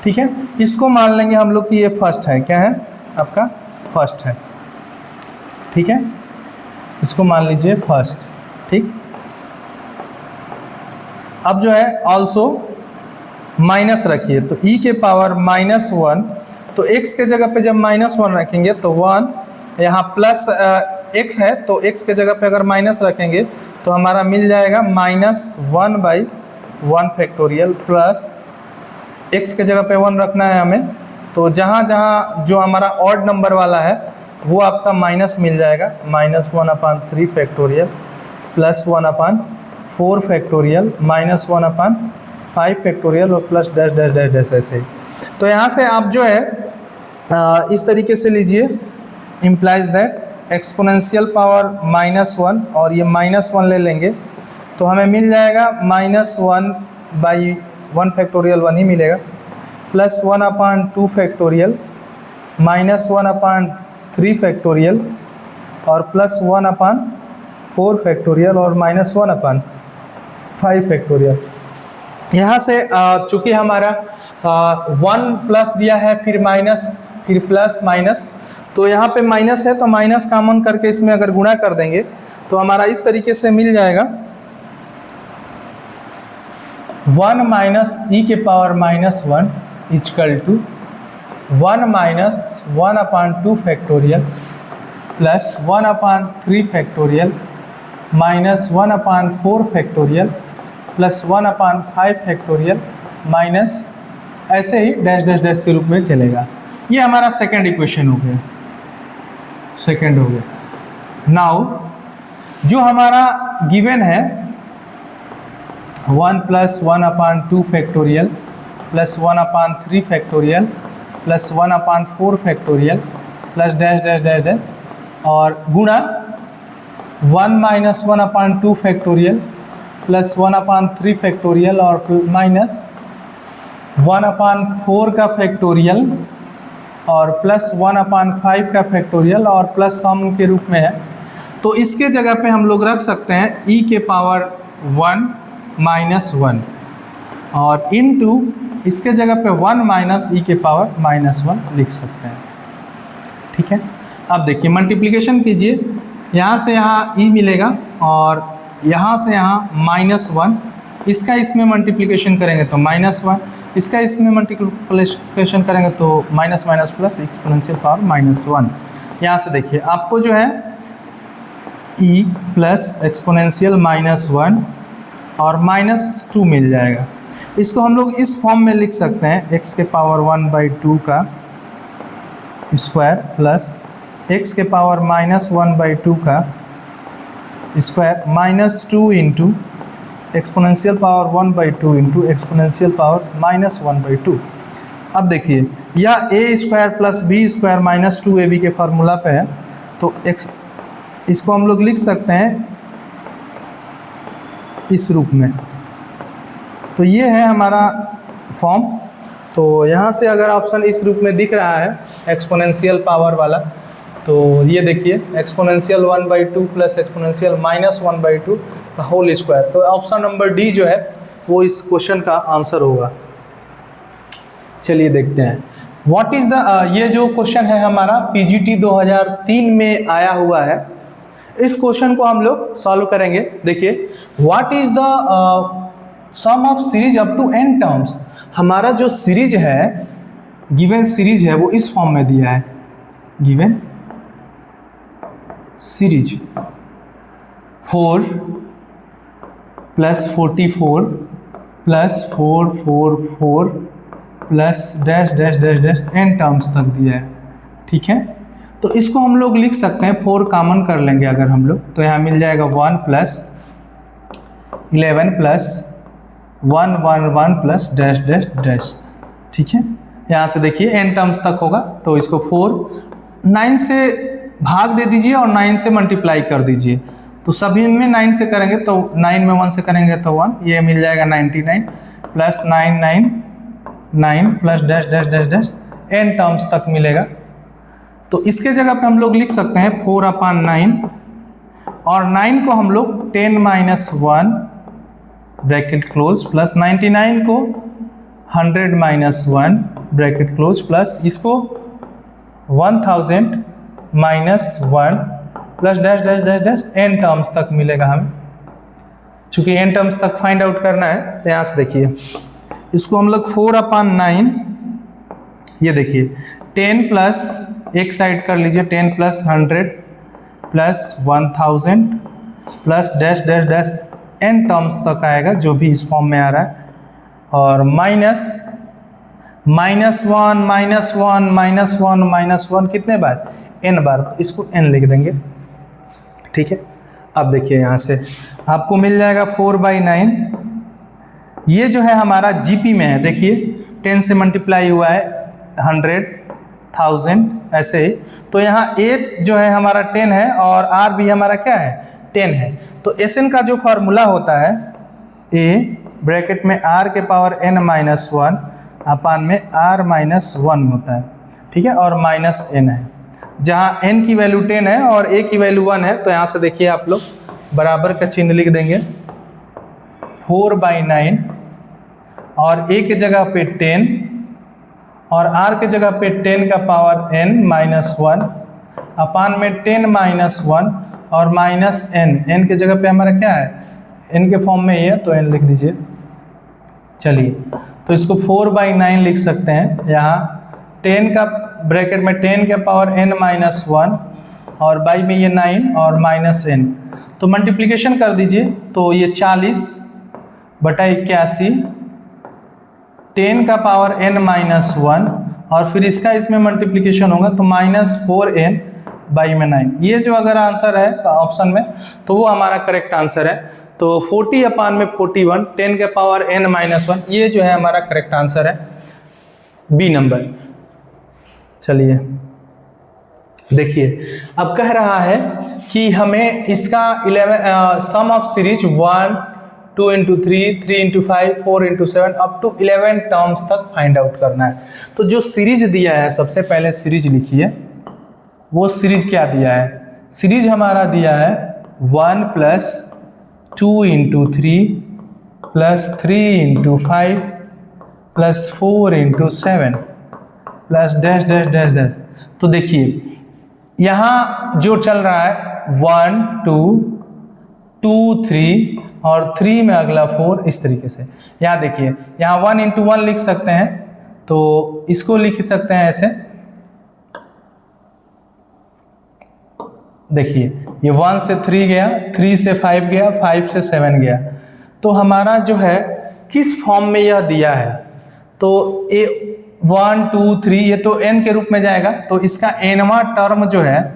ठीक है। इसको मान लेंगे हम लोग कि ये फर्स्ट है, क्या है आपका फर्स्ट है। ठीक है, इसको मान लीजिए फर्स्ट। ठीक, अब जो है ऑल्सो माइनस रखिए, तो e के पावर -1, तो x के जगह पे जब -1 रखेंगे तो 1, यहाँ प्लस x है तो x के जगह पे अगर माइनस रखेंगे तो हमारा मिल जाएगा -1/1 फैक्टोरियल, प्लस x के जगह पे 1 रखना है हमें, तो जहाँ जहाँ जो हमारा ऑड नंबर वाला है वो आपका माइनस मिल जाएगा, -1/3 फैक्टोरियल प्लस 1/4 फैक्टोरियल -1/5 फैक्टोरियल और plus dash dash dash dash ऐसे ही। तो यहाँ से आप जो है इस तरीके से लीजिए, इम्प्लाइज दैट एक्सपोनेंशियल पावर -1 और ये -1 ले लेंगे तो हमें मिल जाएगा -1/1 फैक्टोरियल 1 ही मिलेगा, प्लस 1/2 फैक्टोरियल -1/3 फैक्टोरियल और प्लस 1/4 फैक्टोरियल और -1/5 फैक्टोरियल। यहाँ से चूँकि हमारा 1 प्लस दिया है, फिर माइनस, फिर प्लस माइनस, तो यहाँ पे माइनस है तो माइनस कॉमन करके इसमें अगर गुणा कर देंगे तो हमारा इस तरीके से मिल जाएगा 1 माइनस e के power -1 equal to 1 minus 1/2 factorial plus 1/3 factorial minus 1/4 factorial plus 1/5 factorial minus ऐसे ही डैश डैश डैश के रूप में चलेगा। ये हमारा सेकेंड इक्वेशन हो गया, सेकेंड हो गया। नाउ जो हमारा गिवन है 1 plus 1/2 factorial plus 1/3 factorial plus 1/4 factorial plus dash dash dash dash और गुणा 1 माइनस 1/2 फैक्टोरियल प्लस 1/3 फैक्टोरियल और माइनस 1/4 का फैक्टोरियल और प्लस 1/5 का फैक्टोरियल और प्लस सम के रूप में है। तो इसके जगह पे हम लोग रख सकते हैं e के पावर 1 माइनस 1 और इनटू इसके जगह पे 1 माइनस e के पावर -1 लिख सकते हैं। ठीक है, अब देखिए मल्टीप्लिकेशन कीजिए, यहाँ से यहाँ e मिलेगा और यहाँ से यहाँ -1, इसका इसमें मल्टीप्लिकेशन करेंगे तो -1, इसका इसमें मल्टीप्लिकेशन करेंगे तो minus minus plus exponential power -1। यहाँ से देखिए आपको जो है e प्लस एक्सपोनेंशियल -1 और -2 मिल जाएगा। इसको हम लोग इस फॉर्म में लिख सकते हैं, x के पावर 1/2 का स्क्वायर प्लस x के पावर -1/2 का square -2 into exponential power 1/2 into exponential power -1/2। अब देखिए यह a square plus b square -2ab के फार्मूला पे है, तो इसको हम लोग लिख सकते हैं इस रूप में। तो ये है हमारा फॉर्म। तो यहाँ से अगर ऑप्शन इस रूप में दिख रहा है एक्सपोनेंशियल पावर वाला, तो ये देखिए एक्सपोनेंशियल 1/2 प्लस एक्सपोनेंशियल -1/2 का होल स्क्वायर। तो ऑप्शन नंबर डी जो है वो इस क्वेश्चन का आंसर होगा। चलिए देखते हैं व्हाट इज़ द, ये जो क्वेश्चन है हमारा पीजीटी 2003 में आया हुआ है। इस क्वेश्चन को हम लोग सॉल्व करेंगे। देखिए what is the sum of series up to n terms. हमारा जो सीरीज है, गिवन सीरीज है, वो इस फॉर्म में दिया है, given series 4 plus 44 plus 444 plus dash dash dash dash n terms तक दिया है। ठीक है, तो इसको हम लोग लिख सकते हैं, 4 कॉमन कर लेंगे अगर हम लोग, तो यहाँ मिल जाएगा 1 plus 11 plus 1 1 1 plus dash dash dash. ठीक है, यहाँ से देखिए n टर्म्स तक होगा, तो इसको 4 9 से भाग दे दीजिए और 9 से मल्टीप्लाई कर दीजिए। तो सभी में 9 से करेंगे तो 9 में 1 से करेंगे तो 1, ये मिल जाएगा 99 plus 999 plus dash dash dash dash n terms तक मिलेगा। तो इसके जगह पे हम लोग लिख सकते हैं 4/9 और 9 को हम लोग 10 - 1 ब्रैकेट क्लोज प्लस 99 को 100 - 1 ब्रैकेट क्लोज प्लस इसको 1000 - 1 plus dash dash dash dash n terms तक मिलेगा हमें। चूंकि n टर्म्स तक फाइंड आउट करना है तो यहाँ से देखिए इसको हम लोग 4/9, ये देखिए 10 प्लस एक साइड कर लीजिए 10 plus 100 plus 1000 plus dash dash dash n terms तक आएगा जो भी इस फॉर्म में आ रहा है, और माइनस वन कितने बार, n बार, तो इसको n लिख देंगे। ठीक है, अब देखिए यहाँ से आपको मिल जाएगा 4/9। ये जो है हमारा जीपी में है, देखिए 10 से मल्टीप्लाई हुआ है 100, 1000 ऐसे ही, तो यहाँ 8 जो है हमारा 10 है और r भी हमारा क्या है 10 है। तो Sn का जो फार्मूला होता है a ब्रैकेट में r के पावर n-1 अपान में r-1 होता है। ठीक है, और माइनस n है, जहाँ n की वैल्यू 10 है और a की वैल्यू 1 है, तो यहाँ से देखिए आप लोग बराबर का चिन्ह लिख देंगे 4/9 और a की जगह पे 10 और r की जगह पे 10 का पावर n-1 अपान में 10-1 और माइनस n की जगह पे हमारा क्या है, n के फॉर्म में ये है तो n लिख दीजिए। चलिए, तो इसको 4/9 लिख सकते हैं, यहाँ 10 का ब्रैकेट में 10 के पावर n-1 और बाई में ये 9 और माइनस n, तो मल्टीप्लिकेशन कर दीजिए तो ये 40/81 10 का पावर n-1 और फिर इसका इसमें मल्टीप्लिकेशन होगा तो -4n बाई में 9। ये जो अगर आंसर है ऑप्शन में तो वो हमारा करेक्ट आंसर है। तो 40/41 10 के पावर n-1 ये जो है हमारा करेक्ट आंसर है, बी नंबर। चलिए देखिए, अब कह रहा है कि हमें इसका 11 सम of series 1 2 into 3 3 into 5 4 into 7 up to 11 terms तक फाइंड आउट करना है। तो जो सीरीज दिया है, सबसे पहले सीरीज लिखिए, वो सीरीज क्या दिया है, सीरीज हमारा दिया है 1 plus 2 into 3 plus 3 into 5 plus 4 into 7 plus dash dash dash dash. तो देखिए यहाँ जो चल रहा है 1 2 2 3 और 3 में अगला 4, इस तरीके से। यहाँ देखिए, यहाँ 1 into 1 लिख सकते हैं, तो इसको लिख सकते हैं ऐसे, देखिए ये 1 से 3 गया, 3 से 5 गया, 5 से 7 गया, तो हमारा जो है किस फॉर्म में यह दिया है, तो ए 1 2 3 ये तो n के रूप में जाएगा, तो इसका nवां टर्म जो है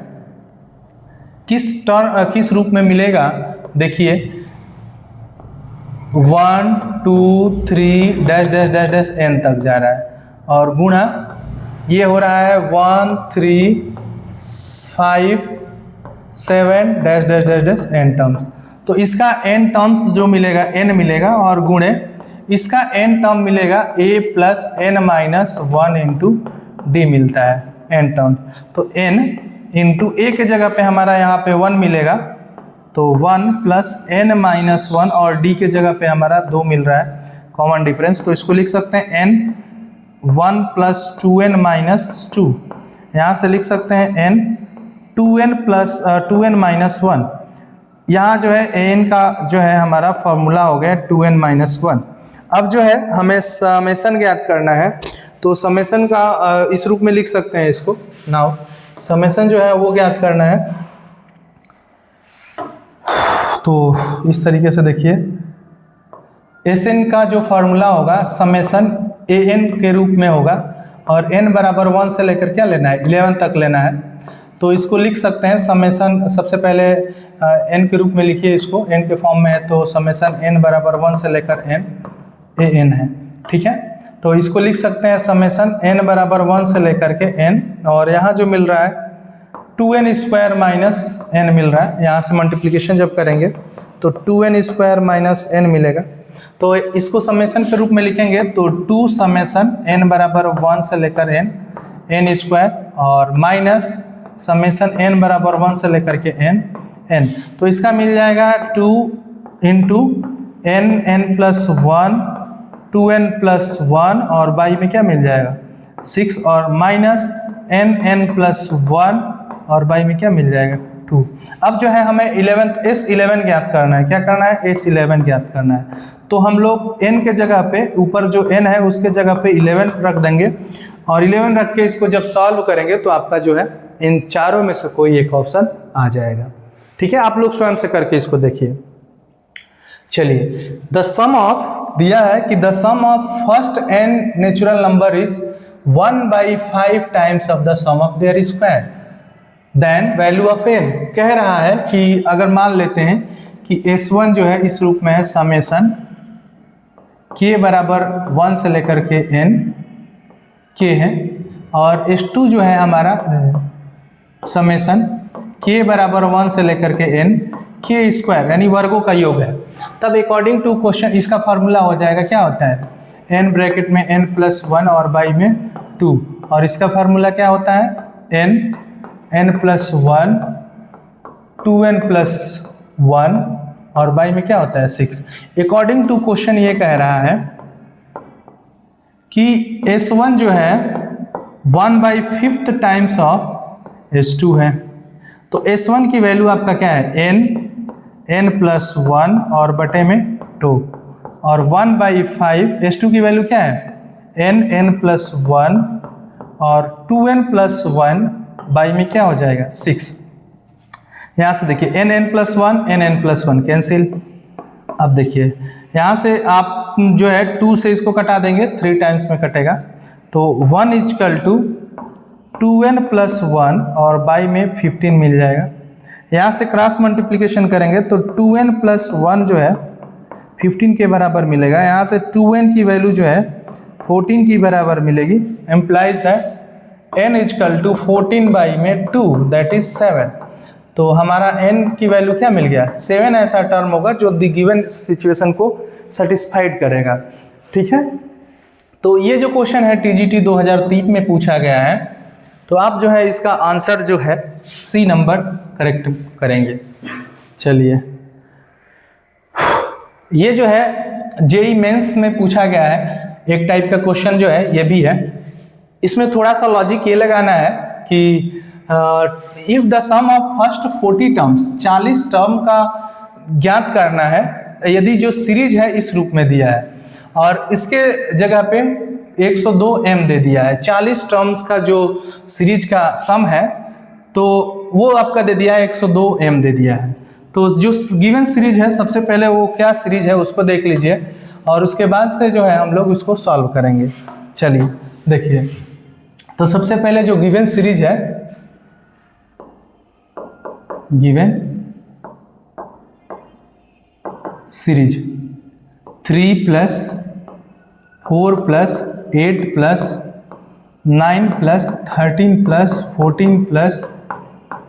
किस रूप में मिलेगा, देखिए 1 2 3 dash dash dash dash n तक जा रहा है, और गुणा ये हो रहा है 1 3 5 7 dash dash dash dash n terms. तो इसका n टर्म्स जो मिलेगा n मिलेगा, और गुणे इसका n टर्म मिलेगा a plus n-1 into D मिलता है n टर्म्स। तो n इंटू a के जगह पे हमारा यहाँ पे 1 मिलेगा, तो 1 प्लस n-1 और d के जगह पे हमारा 2 मिल रहा है कॉमन डिफरेंस, तो इसको लिख सकते हैं n 1 प्लस 2n-2, यहाँ से लिख सकते हैं n 2n प्लस 2n-1। यहाँ जो है an का जो है हमारा फॉर्मूला हो गया 2n-1। अब जो है हमें समेशन ज्ञात करना है, तो समेशन का इस रूप में लिख सकते हैं इसको। नाउ समेशन जो है वो ज्ञात करना है, तो इस तरीके से देखिए Sn का जो फार्मूला होगा समेशन an के रूप में होगा, और n बराबर 1 से लेकर क्या लेना है 11 तक लेना है। तो इसको लिख सकते हैं समेशन, सबसे पहले n के रूप में लिखिए इसको, n के फॉर्म में है, तो समेशन n बराबर 1 से लेकर n an है। ठीक है, तो इसको लिख सकते हैं समेशन n बराबर 1 से लेकर के n, और यहाँ जो मिल रहा है 2n² माइनस n मिल रहा है, यहाँ से मल्टीप्लिकेशन जब करेंगे तो 2n² माइनस n मिलेगा। तो इसको समेशन के रूप में लिखेंगे तो 2 समेशन n बराबर 1 से लेकर n² और माइनस समेशन n बराबर 1 से लेकर के n, तो इसका मिल जाएगा 2 into n plus 1 2n plus 1 और बाई में क्या मिल जाएगा 6 और माइनस n प्लस 1 और बाई में क्या मिल जाएगा 2। अब जो है हमें 11 S11 ज्ञात करना है। क्या करना है? S11 ज्ञात करना है। तो हम लोग n के जगह पे, ऊपर जो n है उसके जगह पे 11 रख देंगे और 11 रख के इसको जब सॉल्व करेंगे तो आपका जो है इन चारों में से कोई एक ऑप्शन आ जाएगा। ठीक है, आप लोग स्वयं से करके इसको देखिए। चलिए, द सम ऑफ दिया है कि the sum of first n natural number is 1/5 times of the sum of their square, then value of n। कह रहा है कि अगर मान लेते हैं कि S1 जो है इस रूप में है समेशन k बराबर 1 से लेकर के n k है, और S2 जो है हमारा समेशन k बराबर 1 से लेकर के n k स्क्वायर यानी वर्गों का योग है। तब अकॉर्डिंग टू क्वेश्चन इसका फार्मूला हो जाएगा, क्या होता है? n ब्रैकेट में n प्लस 1 और बाई में 2, और इसका फार्मूला क्या होता है? n प्लस 1 2n प्लस 1 और बाई में क्या होता है? 6। अकॉर्डिंग टू क्वेश्चन ये कह रहा है कि S1 जो है 1/5 टाइम्स ऑफ S2 है। तो S1 की वैल्यू आपका क्या है? n प्लस 1 और बटे में 2, और 1/5 S2 की वैल्यू क्या है? n प्लस 1 और 2n प्लस 1 बाई में क्या हो जाएगा? 6। यहाँ से देखिए n plus 1 n plus 1 cancel. अब देखिए यहाँ से आप जो है 2 से इसको कटा देंगे, 3 टाइम्स में कटेगा, तो 1 इक्वल टू 2n प्लस 1 और बाई में 15 मिल जाएगा। यहाँ से क्रॉस मल्टीप्लिकेशन करेंगे तो 2n प्लस 1 जो है 15 के बराबर मिलेगा। यहाँ से 2n की वैल्यू जो है 14 की बराबर मिलेगी। Implies that n equal to 14 by में 2 दैट इज 7। तो हमारा n की वैल्यू क्या मिल गया? 7 ऐसा टर्म होगा जो द गिवन सिचुएशन को सेटिस्फाइड करेगा। ठीक है, तो ये जो क्वेश्चन है TGT 2003 में पूछा गया है, तो आप जो है इसका आंसर जो है C नंबर करेक्ट करेंगे। चलिए, ये जो है जेई मेंस में पूछा गया है एक टाइप का क्वेश्चन जो है, ये भी है। इसमें थोड़ा सा लॉजिक ये लगाना है कि if the sum of first 40 terms, 40 term का ज्ञात करना है यदि जो सीरीज है इस रूप में दिया है और इसके जगह पे 102 m दे दिया है। 40 टर्म्स का जो सीरीज का सम है तो वो आपका दे दिया है 102 m दे दिया है। तो जो गिवन सीरीज है सबसे पहले वो क्या सीरीज है उसको देख लीजिए और उसके बाद से जो है हम लोग उसको सॉल्व करेंगे। चलिए देखिए, तो सबसे पहले जो गिवन सीरीज है, given series 3 plus 4 plus 8 plus 9 plus 13 plus 14 plus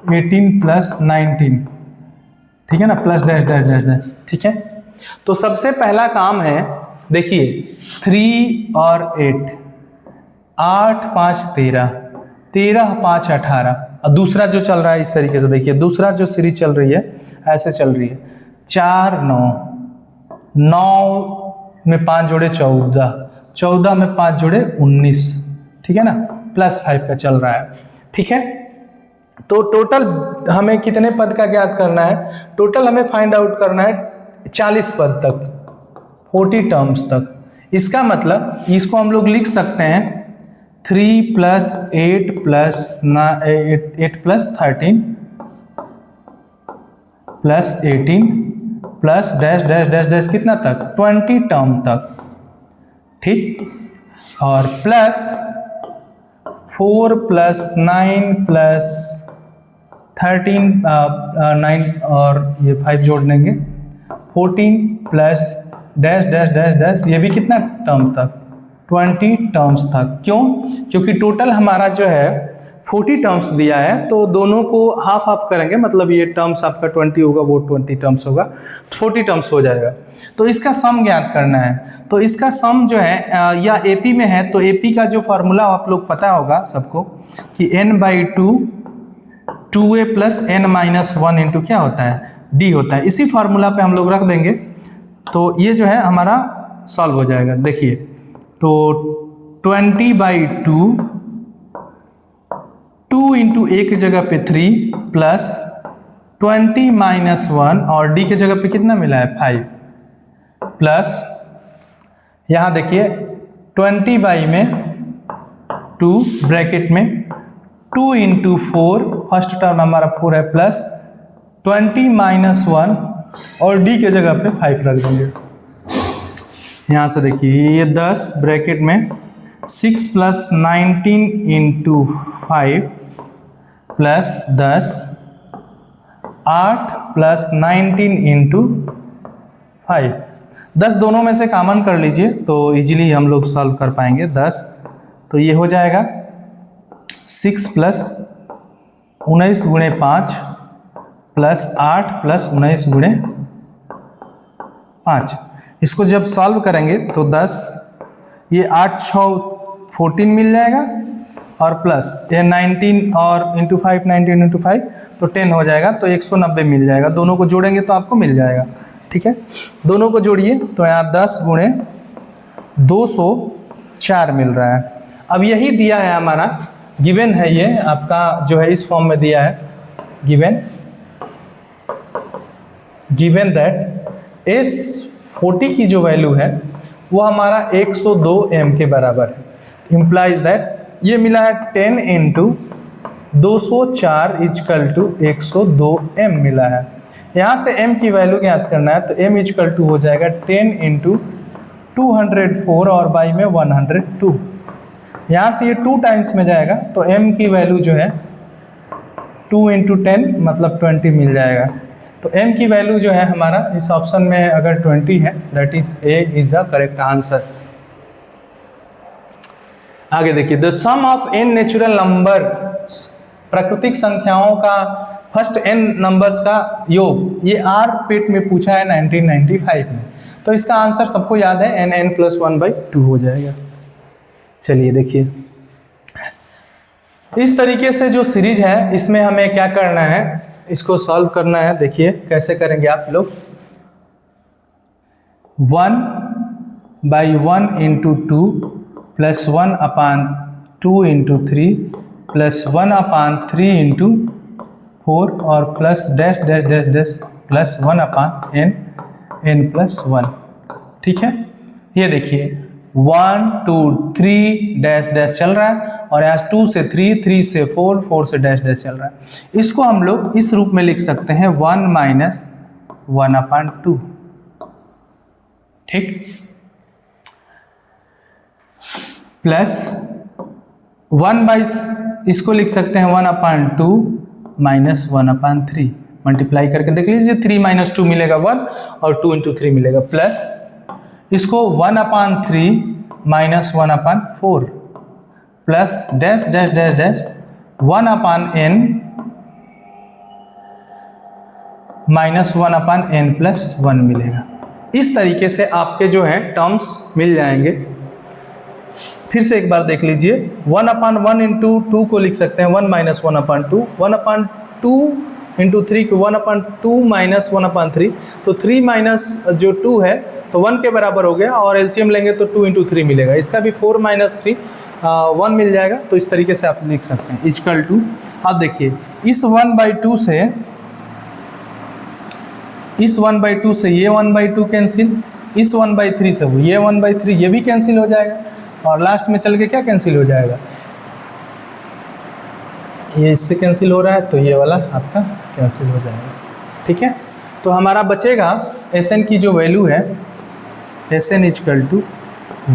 18 plus 19, ठीक है ना, plus dash dash dash dash. ठीक है, तो सबसे पहला काम है, देखिए 3 और 8, 8 5 13, 13 5 18, और दूसरा जो चल रहा है इस तरीके से देखिए, दूसरा जो सीरीज चल रही है ऐसे चल रही है 4 9, 9 में 5 जोड़े 14, 14 में 5 जोड़े 19, ठीक है ना, प्लस 5 का चल रहा है। ठीक है, तो टोटल हमें कितने पद का ज्ञात करना है? टोटल हमें फाइंड आउट करना है 40 पद तक, 40 टर्म्स तक। इसका मतलब इसको हम लोग लिख सकते हैं 3 plus 8 plus 8 plus 13 plus 18 plus dash dash dash dash कितना तक? 20 टर्म तक। ठीक, और प्लस 4 प्लस 9 प्लस 13 9 और ये 5 जोड़ देंगे 14 plus dash dash dash dash, ये भी कितना टर्म तक? 20 टर्म्स तक। क्यों? क्योंकि टोटल हमारा जो है 40 टर्म्स दिया है, तो दोनों को हाफ हाफ करेंगे, मतलब ये टर्म्स आपका 20 होगा, वो 20 टर्म्स होगा, 40 टर्म्स हो जाएगा। तो इसका सम ज्ञात करना है, तो इसका सम जो है या एपी में है, तो एपी का जो फार्मूला आप लोग पता होगा सबको कि n/2 2a plus n-1 into क्या होता है? d होता है। इसी फार्मूला पे हम लोग रख देंगे तो ये जो है हमारा सॉल्व हो जाएगा। देखिए, तो 20/2 2 इंटू a की जगह पे 3 प्लस 20 माइनस 1 और d के जगह पे कितना मिला है 5 प्लस यहाँ देखिए 20 बाई में 2 ब्रैकेट में 2 इंटू 4 फर्स्ट टर्म हमारा 4 है प्लस 20 माइनस 1 और d के जगह पे 5 रख देंगे। यहाँ से देखिए ये 10 ब्रैकेट में 6 plus 19 into 5 plus 10 8 plus 19 into 5 10 दोनों में से कॉमन कर लीजिए तो इजीली हम लोग सॉल्व कर पाएंगे। 10 तो ये हो जाएगा 6 प्लस 19 गुणे 5 प्लस 8 प्लस 19 गुणे 5। इसको जब सॉल्व करेंगे तो 10 ये 8 6 14 मिल जाएगा और प्लस ये 19 और इंटू 5 19 इंटू 5 तो 10 हो जाएगा तो 190 मिल जाएगा। दोनों को जोड़ेंगे तो आपको मिल जाएगा। ठीक है, दोनों को जोड़िए तो यहाँ 10 गुणे 204 मिल रहा है। अब यही दिया है हमारा, गिवन है ये आपका जो है इस फॉर्म में दिया है, गिवन दैट S40 की जो वैल्यू है वो हमारा 102 m के बराबर है। इम्प्लाइज दैट ये मिला है 10 इंटू 204 इजकल टू 102 m मिला है। यहाँ से m की वैल्यू ज्ञात करना है तो m इजकल टू हो जाएगा 10 इंटू 204 और बाई में 102। यहाँ से ये 2 टाइम्स में जाएगा तो m की वैल्यू जो है 2 इंटू 10 मतलब 20 मिल जाएगा। तो m की वैल्यू जो है हमारा इस ऑप्शन में अगर 20 है that is A is the correct answer. आगे देखिए the sum of n natural number, प्राकृतिक संख्याओं का फर्स्ट n नंबर्स का योग, ये R पेट में पूछा है 1995 में। तो इसका आंसर सबको याद है n प्लस 1/2 हो जाएगा। चलिए देखिए इस तरीके से जो सीरीज है इसमें हमें क्या करना है, इसको सॉल्व करना है। देखिए कैसे करेंगे आप लोग, 1/1 into 2 plus 1/2 into 3 plus 1/3 into 4 और plus dash dash dash dash plus 1/n plus 1। ठीक है, ये देखिए 1 2 3 डैश डैश चल रहा है और यहाँ 2 से 3 3 से 4 4 से डैश डैश चल रहा है। इसको हम लोग इस रूप में लिख सकते हैं 1 माइनस 1/2। ठीक, प्लस 1 इसको लिख सकते हैं 1/2 माइनस 1/3। मल्टीप्लाई करके देख लीजिए 3 माइनस 2 मिलेगा 1 और 2 इंटू 3 मिलेगा, प्लस इसको 1/3 minus 1/4 plus dash dash dash dash 1/n minus 1/n plus 1 मिलेगा। इस तरीके से आपके जो है टर्म्स मिल जाएंगे। फिर से एक बार देख लीजिए 1/1 इंटू 2 को लिख सकते हैं 1 माइनस 1/2, 1/2 इंटू 3 को 1/2 माइनस 1/3, तो 3 माइनस जो 2 है तो 1 के बराबर हो गया और एलसीएम लेंगे तो 2 इंटू 3 मिलेगा। इसका भी 4 माइनस 3 1 मिल जाएगा। तो इस तरीके से आप लिख सकते हैं इजकल टू। अब देखिए इस 1/2 से इस 1/2 से ये 1/2 कैंसिल, इस 1/3 से वो ये 1/3 ये भी कैंसिल हो जाएगा और लास्ट में चल के क्या कैंसिल हो जाएगा, ये इससे कैंसिल हो रहा है तो ये वाला आपका कैंसिल हो जाएगा। ठीक है, तो हमारा बचेगा Sn की जो वैल्यू है Sn इजकल टू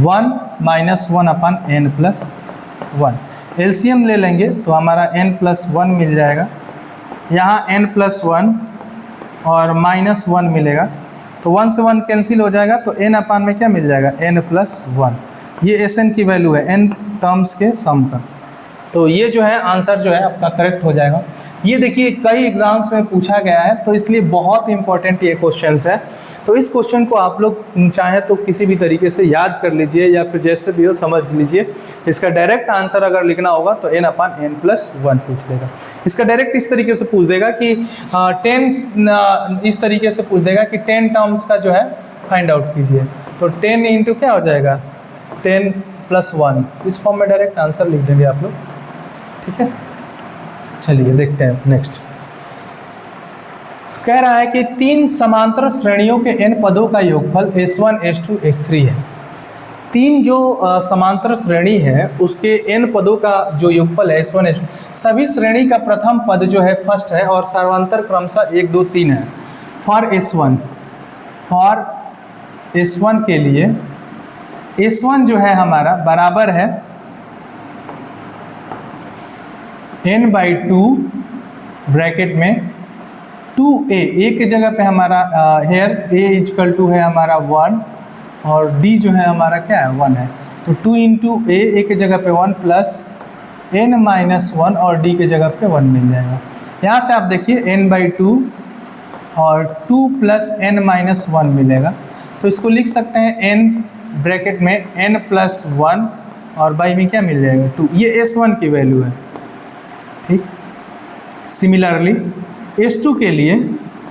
1 माइनस 1/n प्लस 1। एलसीएम ले लेंगे तो हमारा n प्लस 1 मिल जाएगा, यहाँ n प्लस 1 और माइनस 1 मिलेगा तो 1 से 1 कैंसिल हो जाएगा तो n अपान में क्या मिल जाएगा n प्लस 1। ये Sn की वैल्यू है n टर्म्स के सम का। तो ये जो है आंसर जो है आपका करेक्ट हो जाएगा। ये देखिए कई एग्जाम्स में पूछा गया है तो इसलिए बहुत इंपॉर्टेंट ये क्वेश्चन है। तो इस क्वेश्चन को आप लोग चाहें तो किसी भी तरीके से याद कर लीजिए या फिर जैसे भी हो समझ लीजिए। इसका डायरेक्ट आंसर अगर लिखना होगा तो n/n प्लस 1 पूछ देगा। इसका डायरेक्ट इस तरीके से पूछ देगा कि 10 इस तरीके से पूछ देगा कि 10 टर्म्स का जो है फाइंड आउट कीजिए। तो 10 इंटू क्या हो जाएगा 10 प्लस 1, इस फॉर्म में डायरेक्ट आंसर लिख देंगे आप लोग। ठीक है, चलिए देखते हैं नेक्स्ट। कह रहा है कि 3 समांतर श्रेणियों के n पदों का योगफल S1 S2 S3 है। 3 जो समांतर श्रेणी है उसके n पदों का जो योगफल है S1 S2, सभी श्रेणी का प्रथम पद जो है फर्स्ट है और सर्वांतर क्रमशः 1 2 3 है। फॉर S1 के लिए S1 जो है हमारा बराबर है n/2 ब्रैकेट में 2a, a की जगह पे हमारा हेयर a इक्वल टू है हमारा 1 और d जो है हमारा क्या है 1 है, तो 2 इंटू a की जगह पे 1 प्लस n-1 और d की जगह पे 1 मिल जाएगा। यहाँ से आप देखिए n/2 और 2 प्लस n-1 मिलेगा, तो इसको लिख सकते हैं n ब्रैकेट में n+1 और बाई में क्या मिल जाएगा 2। ये S1 की वैल्यू है, ठीक। सिमिलरली S2 के लिए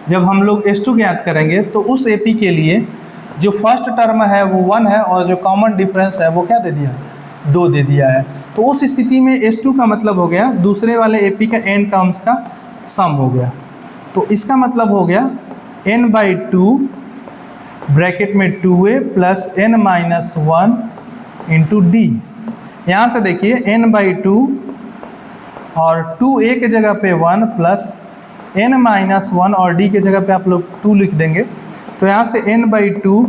जब हम लोग S2 ज्ञात करेंगे तो उस AP के लिए जो फर्स्ट टर्म है वो 1 है और जो कॉमन डिफरेंस है वो क्या दे दिया 2 दे दिया है। तो उस स्थिति में S2 का मतलब हो गया दूसरे वाले AP का n टर्म्स का सम हो गया। तो इसका मतलब हो गया n/2 ब्रैकेट में 2a plus n-1 into d। यहाँ से देखिए n/2 और 2a के जगह पे 1 प्लस n-1 और d के जगह पे आप लोग 2 लिख देंगे, तो यहाँ से n/2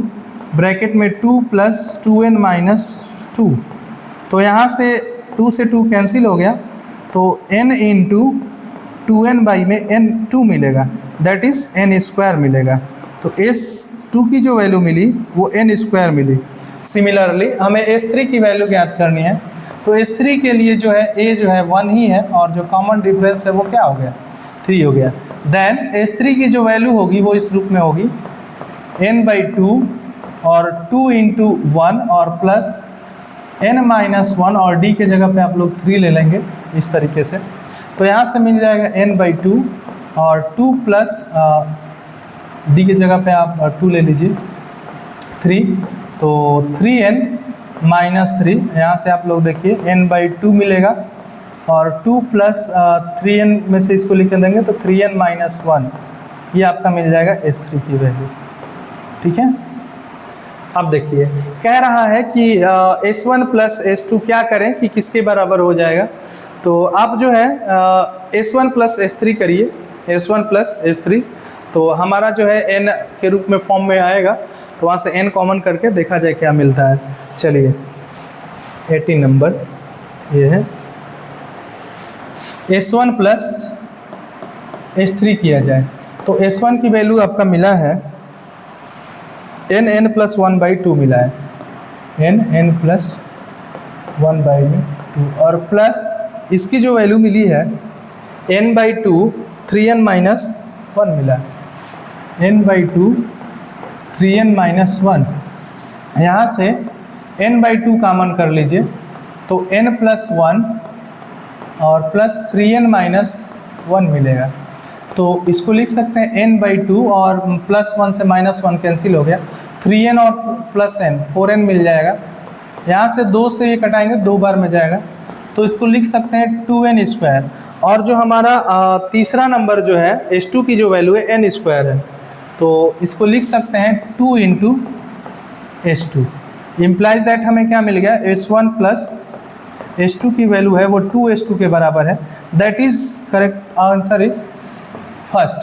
ब्रैकेट में 2 प्लस 2n-2, तो यहाँ से 2 से 2 कैंसिल हो गया, तो n इंटू 2n बाई में n2 मिलेगा, दैट इज़ n² मिलेगा। तो S2 की जो वैल्यू मिली वो n² मिली। सिमिलरली हमें S3 की वैल्यू ज्ञात करनी है, तो S3 के लिए जो है a जो है 1 ही है और जो कॉमन डिफरेंस है वो क्या हो गया 3 हो गया। देन S3 की जो वैल्यू होगी वो इस रूप में होगी n/2 और 2 इंटू 1 और प्लस n-1 और d के जगह पे आप लोग 3 ले लेंगे इस तरीके से, तो यहाँ से मिल जाएगा n/2 और 2 प्लस d की जगह पे आप 2 ले लीजिए 3, तो 3n-3, यहाँ से आप लोग देखिए n/2 मिलेगा और 2 प्लस 3n में से इसको लिख देंगे तो 3n-1, ये आपका मिल जाएगा S3 की वैल्यू, ठीक है। अब देखिए कह रहा है कि S1 प्लस S2 क्या करें कि किसके बराबर हो जाएगा, तो आप जो है S1 प्लस S3 करिए, S1 प्लस S3, तो हमारा जो है n के रूप में फॉर्म में आएगा, तो वहाँ से n कॉमन करके देखा जाए क्या मिलता है। चलिए 18 नंबर ये है S1 प्लस S3 किया जाए, तो S1 की वैल्यू आपका मिला है n+1/2 मिला है, n+1/2 और प्लस इसकी जो वैल्यू मिली है n/2 3n-1 मिला है, n/2 3n-1, यहाँ से n/2 कॉमन कर लीजिए, तो n+1 और प्लस 3n-1 मिलेगा, तो इसको लिख सकते हैं n/2 और +1 से -1 कैंसिल हो गया, 3n और प्लस n 4n मिल जाएगा, यहाँ से 2 से ये कटाएंगे 2 बार में जाएगा, तो इसको लिख सकते हैं 2n²। और जो हमारा तीसरा नंबर जो है S2 की जो वैल्यू है n² है, तो इसको लिख सकते हैं 2 इंटू S2, इम्प्लाइज दैट हमें क्या मिल गया S1 प्लस S2 की वैल्यू है वो 2S2 के बराबर है, that is correct answer is first.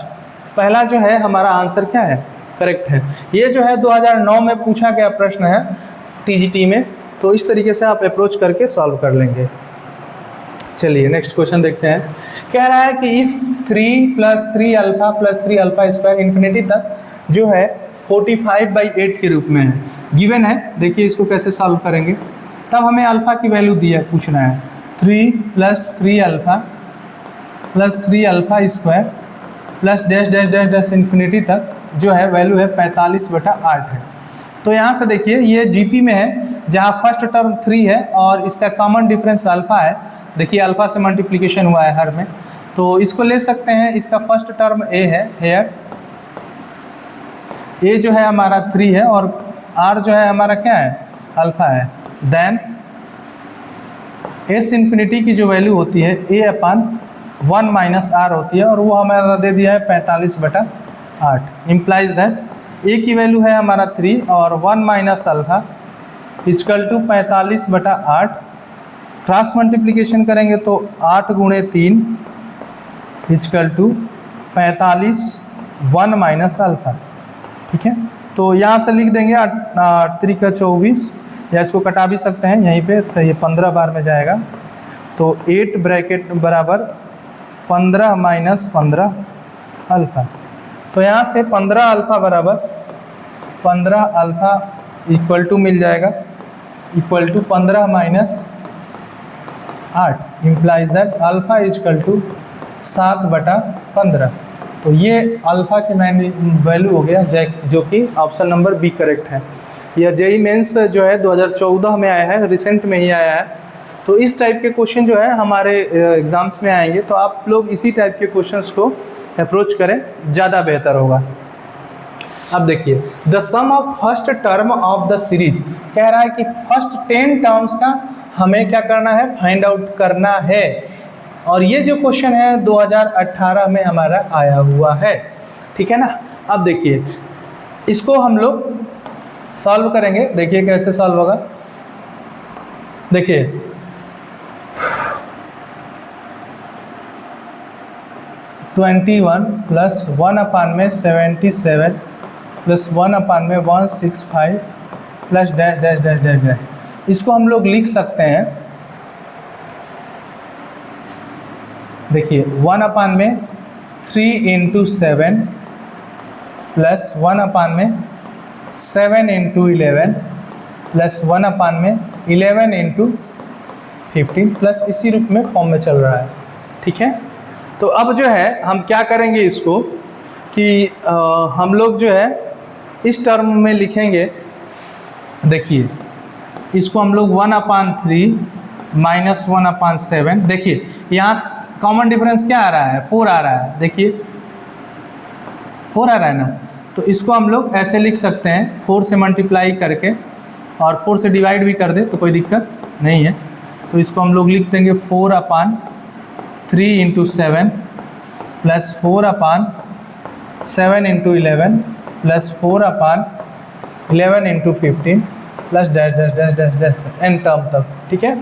पहला जो है हमारा आंसर क्या है करेक्ट है। ये जो है 2009 में पूछा गया प्रश्न है TGT में, तो इस तरीके से आप अप्रोच करके सॉल्व कर लेंगे। चलिए नेक्स्ट क्वेश्चन देखते हैं। कह रहा है कि इफ 3 + 3α + 3α² इन्फिनिटी तक जो है 45/8 के रूप में है, गिवन है। देखिए इसको कैसे सॉल्व करेंगे, तब हमें अल्फ़ा की वैल्यू दिया पूछना है। 3 + 3α + 3α² plus dash dash dash dash infinity तक जो है वैल्यू है 45/8 है। तो यहाँ से देखिए ये GP में है, जहाँ फर्स्ट टर्म 3 है और इसका कॉमन डिफरेंस अल्फ़ा है। देखिए अल्फ़ा से मल्टीप्लिकेशन हुआ है हर में, तो इसको ले सकते हैं। इसका फर्स्ट टर्म A है, हेयर A जो है हमारा 3 है और R जो है हमारा क्या है अल्फ़ा है। देन S इन्फिनिटी की जो वैल्यू होती है A/1 - R होती है और वो हमारा दे दिया है 45/8। 8 इम्प्लाइज दैट ए की वैल्यू है हमारा 3 और 1 minus alpha equal to 45/8। Cross multiplication करेंगे तो 8 गुणे 3 इक्वल टू 45 1 माइनस अल्फा। ठीक है, तो यहाँ से लिख देंगे 8 3 का 24, या इसको कटा भी सकते हैं यहीं पे, तो ये 15 बार में जाएगा। तो 8 ब्रैकेट बराबर 15 माइनस 15 अल्फ़ा। तो यहाँ से 15 अल्फ़ा बराबर 15 अल्फ़ा इक्वल टू मिल जाएगा, equal to 15 minus 8 implies that alpha equal to 7/15। तो ये अल्फ़ा की वैल्यू हो गया, जो कि ऑप्शन नंबर बी करेक्ट है। यह जेई मेंस जो है 2014 में आया है, रिसेंट में ही आया है। तो इस टाइप के क्वेश्चन जो है हमारे एग्ज़ाम्स में आएंगे, तो आप लोग इसी टाइप के क्वेश्चंस को अप्रोच करें, ज़्यादा बेहतर होगा। अब देखिए, the sum of first term of the series कह रहा है कि फर्स्ट 10 टर्म्स का हमें क्या करना है, फाइंड आउट करना है। और ये जो क्वेश्चन है 2018 में हमारा आया हुआ है। ठीक है ना। अब देखिए, इसको हम लोग सॉल्व करेंगे। देखिए कैसे सॉल्व होगा। देखिए, plus 1/77 plus 1/165 plus dash dash dash dash dash, इसको हम लोग लिख सकते हैं। देखिए 1/3 × 7 प्लस 1/7 × 11 प्लस 1/11 × 15 प्लस इसी रूप में फॉर्म में चल रहा है। ठीक है, तो अब जो है हम क्या करेंगे इसको कि हम लोग जो है इस टर्म में लिखेंगे। देखिए, इसको हम लोग 1/3 माइनस 1/7, देखिए यहाँ कॉमन डिफरेंस क्या आ रहा है, 4 आ रहा है। देखिए 4 आ रहा है ना, तो इसको हम लोग ऐसे लिख सकते हैं, 4 से मल्टीप्लाई करके और 4 से डिवाइड भी कर दे तो कोई दिक्कत नहीं है। तो इसको हम लोग लिख देंगे 4/3 × 7 plus 4/7 × 11 plus 4/11 × 15 plus dash dash dash dash dash n term तक। ठीक है,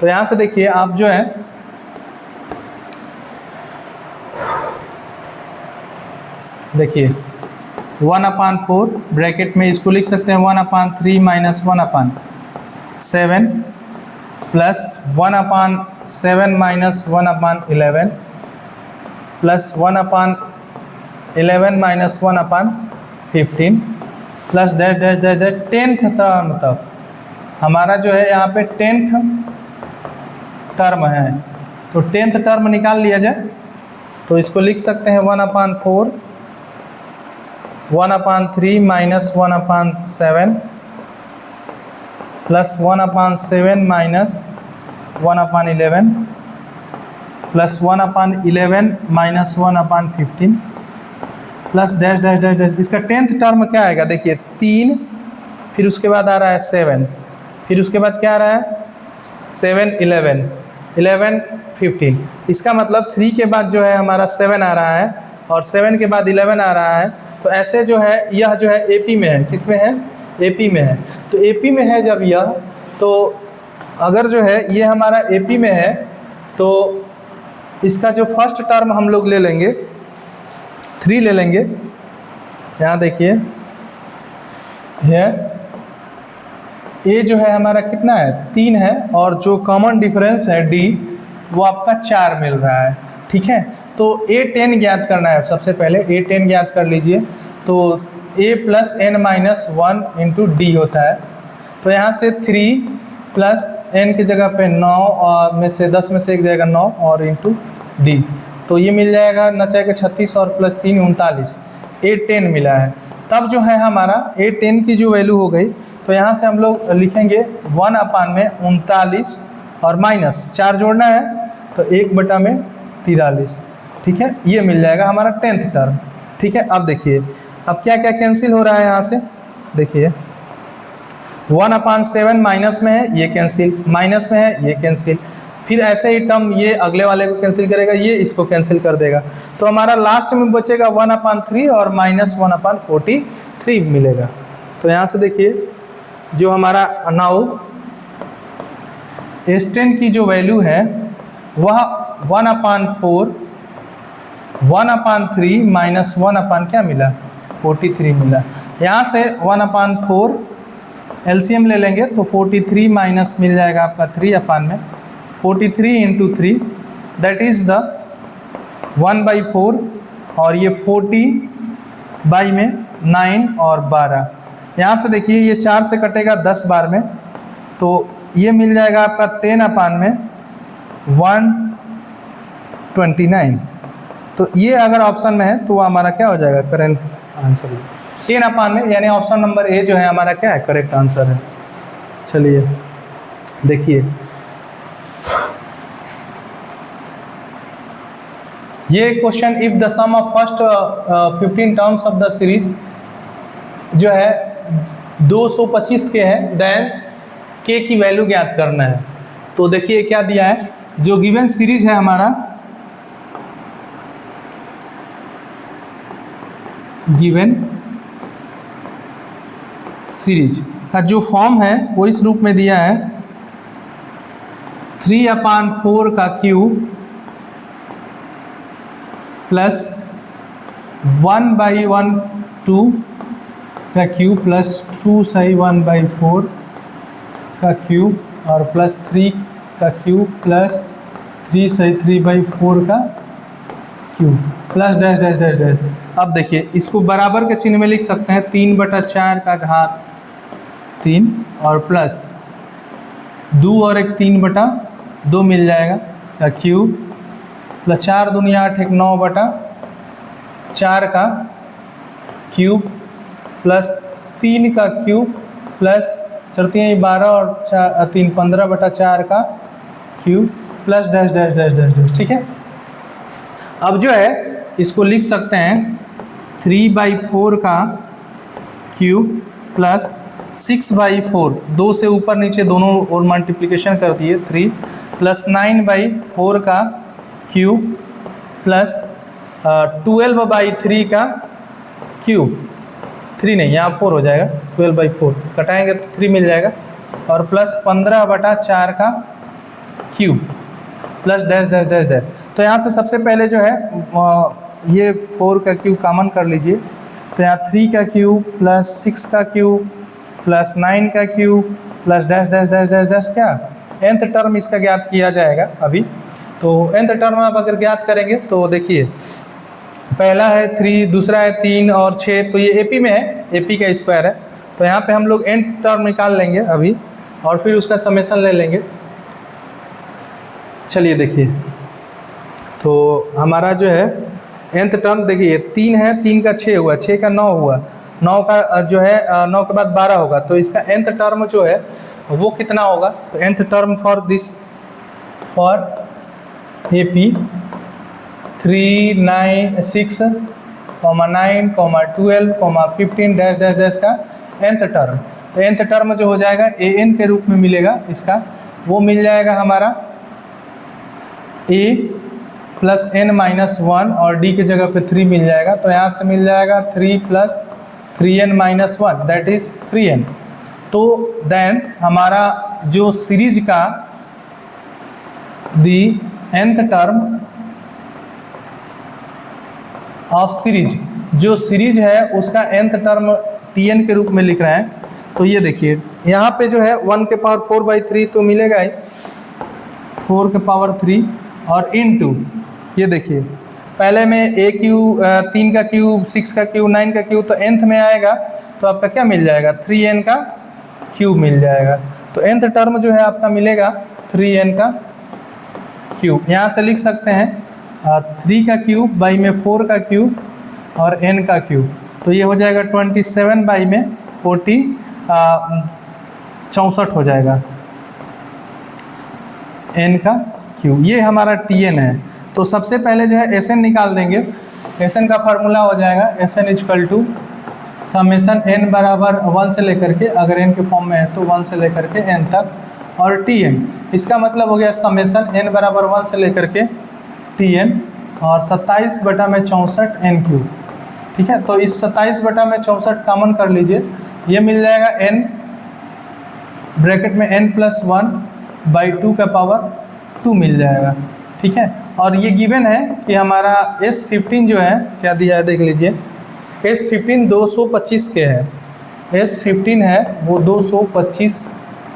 तो यहाँ से देखिए आप जो है देखिए 1/4 ब्रैकेट में इसको लिख सकते हैं 1/3 minus 1/7 plus 1/7 minus 1/11 plus 1/11 minus 1/15 plus dash dash dash dash 10th term तक। हमारा जो है यहाँ पे 10th टर्म है, तो 10th टर्म निकाल लिया जाए तो इसको लिख सकते हैं 1/4 1/3 minus 1/7 plus 1/7 minus 1/11 plus 1/11 minus 1/15 plus dash dash dash dash. इसका 10th टर्म क्या आएगा, देखिए 3, फिर उसके बाद आ रहा है 7, फिर उसके बाद क्या आ रहा है 7 11 11 15। इसका मतलब 3 के बाद जो है हमारा 7 आ रहा है और 7 के बाद 11 आ रहा है। तो ऐसे जो है यह जो है एपी में है, किस में है, एपी में है। तो एपी में है जब यह, तो अगर जो है ये हमारा एपी में है तो इसका जो फर्स्ट टर्म हम लोग ले लेंगे 3 ले लेंगे। यहाँ देखिए है ए जो है हमारा कितना है 3 है, और जो कॉमन डिफरेंस है डी वो आपका 4 मिल रहा है। ठीक है, तो A10 ज्ञात करना है। सबसे पहले A10 ज्ञात कर लीजिए। तो A plus n minus 1 into D होता है। तो यहाँ से 3 प्लस n की जगह पे 9 और में से 10 में से एक जाएगा 9 और इंटू डी, तो ये मिल जाएगा 9 के 36 और प्लस 3 39, A10 मिला है। तब जो है हमारा A10 की जो वैल्यू हो गई, तो यहाँ से हम लोग लिखेंगे 1/39 और माइनस 4 जोड़ना है तो 1/43। ठीक है, ये मिल जाएगा हमारा 10th टर्म। ठीक है, अब देखिए अब क्या क्या कैंसिल हो रहा है यहाँ से। देखिए 1/7 माइनस में है, ये कैंसिल, माइनस में है, ये कैंसिल, फिर ऐसे ही टर्म ये अगले वाले को कैंसिल करेगा, ये इसको कैंसिल कर देगा, तो हमारा लास्ट में बचेगा 1/3 और -1/43 मिलेगा। तो यहाँ से देखिए जो हमारा नाउ S10 की जो वैल्यू है वह 1/4 1/3 माइनस 1 क्या मिला 43 मिला। यहाँ से 1/4 एलसीएम ले लेंगे तो 43 माइनस मिल जाएगा आपका 3 में 43 इंटू 3 दैट इज़ द 1/4 और ये 40 बाई में 9 और 12। यहाँ से देखिए ये 4 से कटेगा 10 बार में, तो ये मिल जाएगा आपका 10 में 129। तो ये अगर ऑप्शन में है तो वो हमारा क्या हो जाएगा करेंट आंसर 10 में, यानी ऑप्शन नंबर ए जो है हमारा क्या है करेक्ट आंसर है। चलिए देखिए ये question, if the sum of first 15 terms of the series जो है 225 के है, देन के की वैल्यू ज्ञात करना है। तो देखिए क्या दिया है, जो गिवन सीरीज है हमारा, गिवन सीरीज का जो फॉर्म है वो इस रूप में दिया है 3/4 का क्यूब प्लस 1/12 का क्यूब प्लस 2 सही 1/4 का क्यूब और प्लस 3 का क्यूब प्लस 3 सही 3/4 का cube plus dash dash dash dash. अब देखिए इसको बराबर के चिन्ह में लिख सकते हैं 3/4 का घात 3 और प्लस 2 और एक 3/2 मिल जाएगा का क्यूब प्लस 4 दूनी 8 एक 9/4 का क्यूब प्लस 3 का क्यूब प्लस 4×3 12 और 3 15/4 का cube plus dash dash dash dash dash. ठीक है, अब जो है इसको लिख सकते हैं 3/4 का क्यूब प्लस 6/4, 2 से ऊपर नीचे दोनों और मल्टीप्लिकेशन कर दिए 3 प्लस 9/4 का क्यूब प्लस 12/3 का क्यूब, 3 नहीं यहाँ 4 हो जाएगा, 12/4 कटाएंगे तो 3 मिल जाएगा और प्लस 15/4 का cube plus dash dash dash dash. तो यहाँ से सबसे पहले जो है ये 4 का क्यूब कॉमन कर लीजिए, तो यहाँ 3 का क्यूब प्लस 6 का क्यूब प्लस 9 का cube plus dash dash dash dash dash क्या nth टर्म इसका ज्ञात किया जाएगा अभी। तो nth टर्म आप अगर ज्ञात करेंगे तो देखिए पहला है 3, दूसरा है 3 और 6, तो ये एपी में है, एपी का स्क्वायर है, तो यहाँ पे हम लोग nth टर्म निकाल लेंगे अभी और फिर उसका समेशन ले लेंगे। चलिए देखिए तो हमारा जो है nth टर्म देखिए 3 है, 3 का 6 हुआ, 6 का 9 हुआ, 9 का जो है 9 के बाद 12 होगा, तो इसका nth टर्म जो है वो कितना होगा। तो nth term for this for AP 3, 9, 6, 9, 12, 15 dash dash dash का nth टर्म। तो nth टर्म जो हो जाएगा an के रूप में मिलेगा इसका, वो मिल जाएगा हमारा a प्लस n-1 और d की जगह पे 3 मिल जाएगा, तो यहाँ से मिल जाएगा 3 plus 3n-1 that is 3n। तो देन हमारा जो सीरीज का दी nth टर्म ऑफ सीरीज, जो सीरीज है उसका nth टर्म tn के रूप में लिख रहे हैं। तो ये देखिए यहाँ पे जो है 1 के पावर 4/3 तो मिलेगा ही 4 के पावर 3 और इनटू ये देखिए पहले में a क्यूब 3 का क्यूब 6 का क्यूब 9 का क्यूब, तो nth में आएगा तो आपका क्या मिल जाएगा 3n का क्यूब मिल जाएगा। तो nth टर्म जो है आपका मिलेगा 3n का क्यूब। यहाँ से लिख सकते हैं 3 का क्यूब बाई में 4 का क्यूब और n का क्यूब, तो ये हो जाएगा 27 बाई में 40 64 हो जाएगा n का क्यूब। ये हमारा tn है। तो सबसे पहले जो है Sn निकाल देंगे। Sn का फार्मूला हो जाएगा Sn equal to summation n बराबर 1 से लेकर के, अगर n के फॉर्म में है तो 1 से लेकर के n तक और Tn। इसका मतलब हो गया समेशन n बराबर 1 से लेकर के Tn और 27/64 n³। ठीक है, तो इस 27/64 कॉमन कर लीजिए, ये मिल जाएगा n ब्रैकेट में n+1/2 का पावर 2 मिल जाएगा। ठीक है, और ये गिवन है कि हमारा S15 जो है क्या दिया है देख लीजिए, S15 225 के है, S15 है वो 225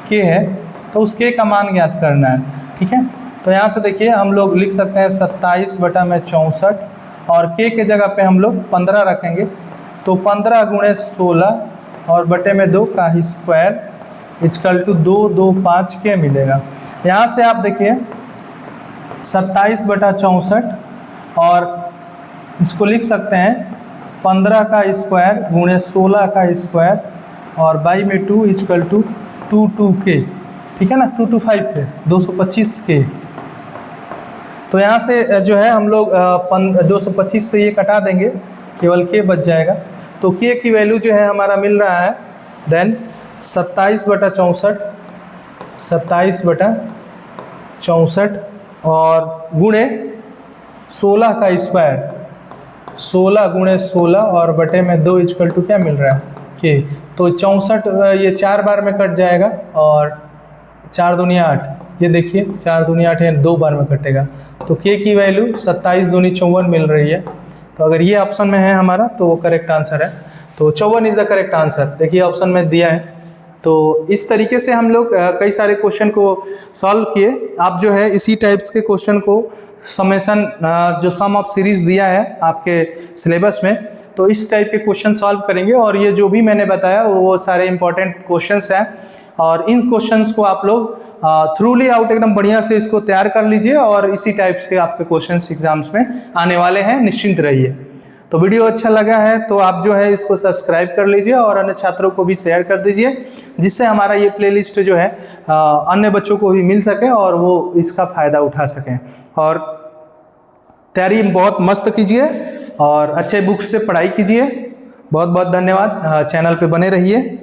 के है, तो उस के का मान ज्ञात करना है। ठीक है, तो यहाँ से देखिए हम लोग लिख सकते हैं 27/64 और के जगह पे हम लोग 15 रखेंगे, तो 15 × 16 और बटे में 2 का स्क्वायर इक्वल टू 225 के मिलेगा। यहाँ से आप देखिए 27/64 और इसको लिख सकते हैं 15 का स्क्वायर × 16 का स्क्वायर और बाई में 2 इक्वल टू 22K। ठीक है ना, 225 के 225 के। तो यहाँ से जो है हम लोग 225 से ये कटा देंगे, केवल के बच जाएगा। तो के की वैल्यू जो है हमारा मिल रहा है देन 27/64 और गुणे 16 का स्क्वायर, 16 × 16 और बटे में 2 इक्वल टू क्या मिल रहा है के। तो 64 ये 4 बार में कट जाएगा और 4 दूनी 8, ये देखिए 4 दूनी 8 है, 2 बार में कटेगा। तो के की वैल्यू 27 दूनी 54 मिल रही है। तो अगर ये ऑप्शन में है हमारा तो वो करेक्ट आंसर है। तो 54 इज़ द करेक्ट आंसर, देखिए ऑप्शन में दिया है। तो इस तरीके से हम लोग कई सारे क्वेश्चन को सॉल्व किए। आप जो है इसी टाइप्स के क्वेश्चन को समेशन जो सम ऑफ सीरीज दिया है आपके सिलेबस में, तो इस टाइप के क्वेश्चन सॉल्व करेंगे। और ये जो भी मैंने बताया वो सारे इंपॉर्टेंट क्वेश्चंस हैं, और इन क्वेश्चंस को आप लोग थ्रूली आउट एकदम बढ़िया से इसको तैयार कर लीजिए, और इसी टाइप्स के आपके क्वेश्चंस एग्जाम्स में आने वाले हैं, निश्चिंत रहिए। तो वीडियो अच्छा लगा है तो आप जो है इसको सब्सक्राइब कर लीजिए और अन्य छात्रों को भी शेयर कर दीजिए, जिससे हमारा ये प्लेलिस्ट जो है अन्य बच्चों को भी मिल सके और वो इसका फ़ायदा उठा सकें। और तैयारी बहुत मस्त कीजिए और अच्छे बुक्स से पढ़ाई कीजिए। बहुत बहुत धन्यवाद, चैनल पे बने रहिए।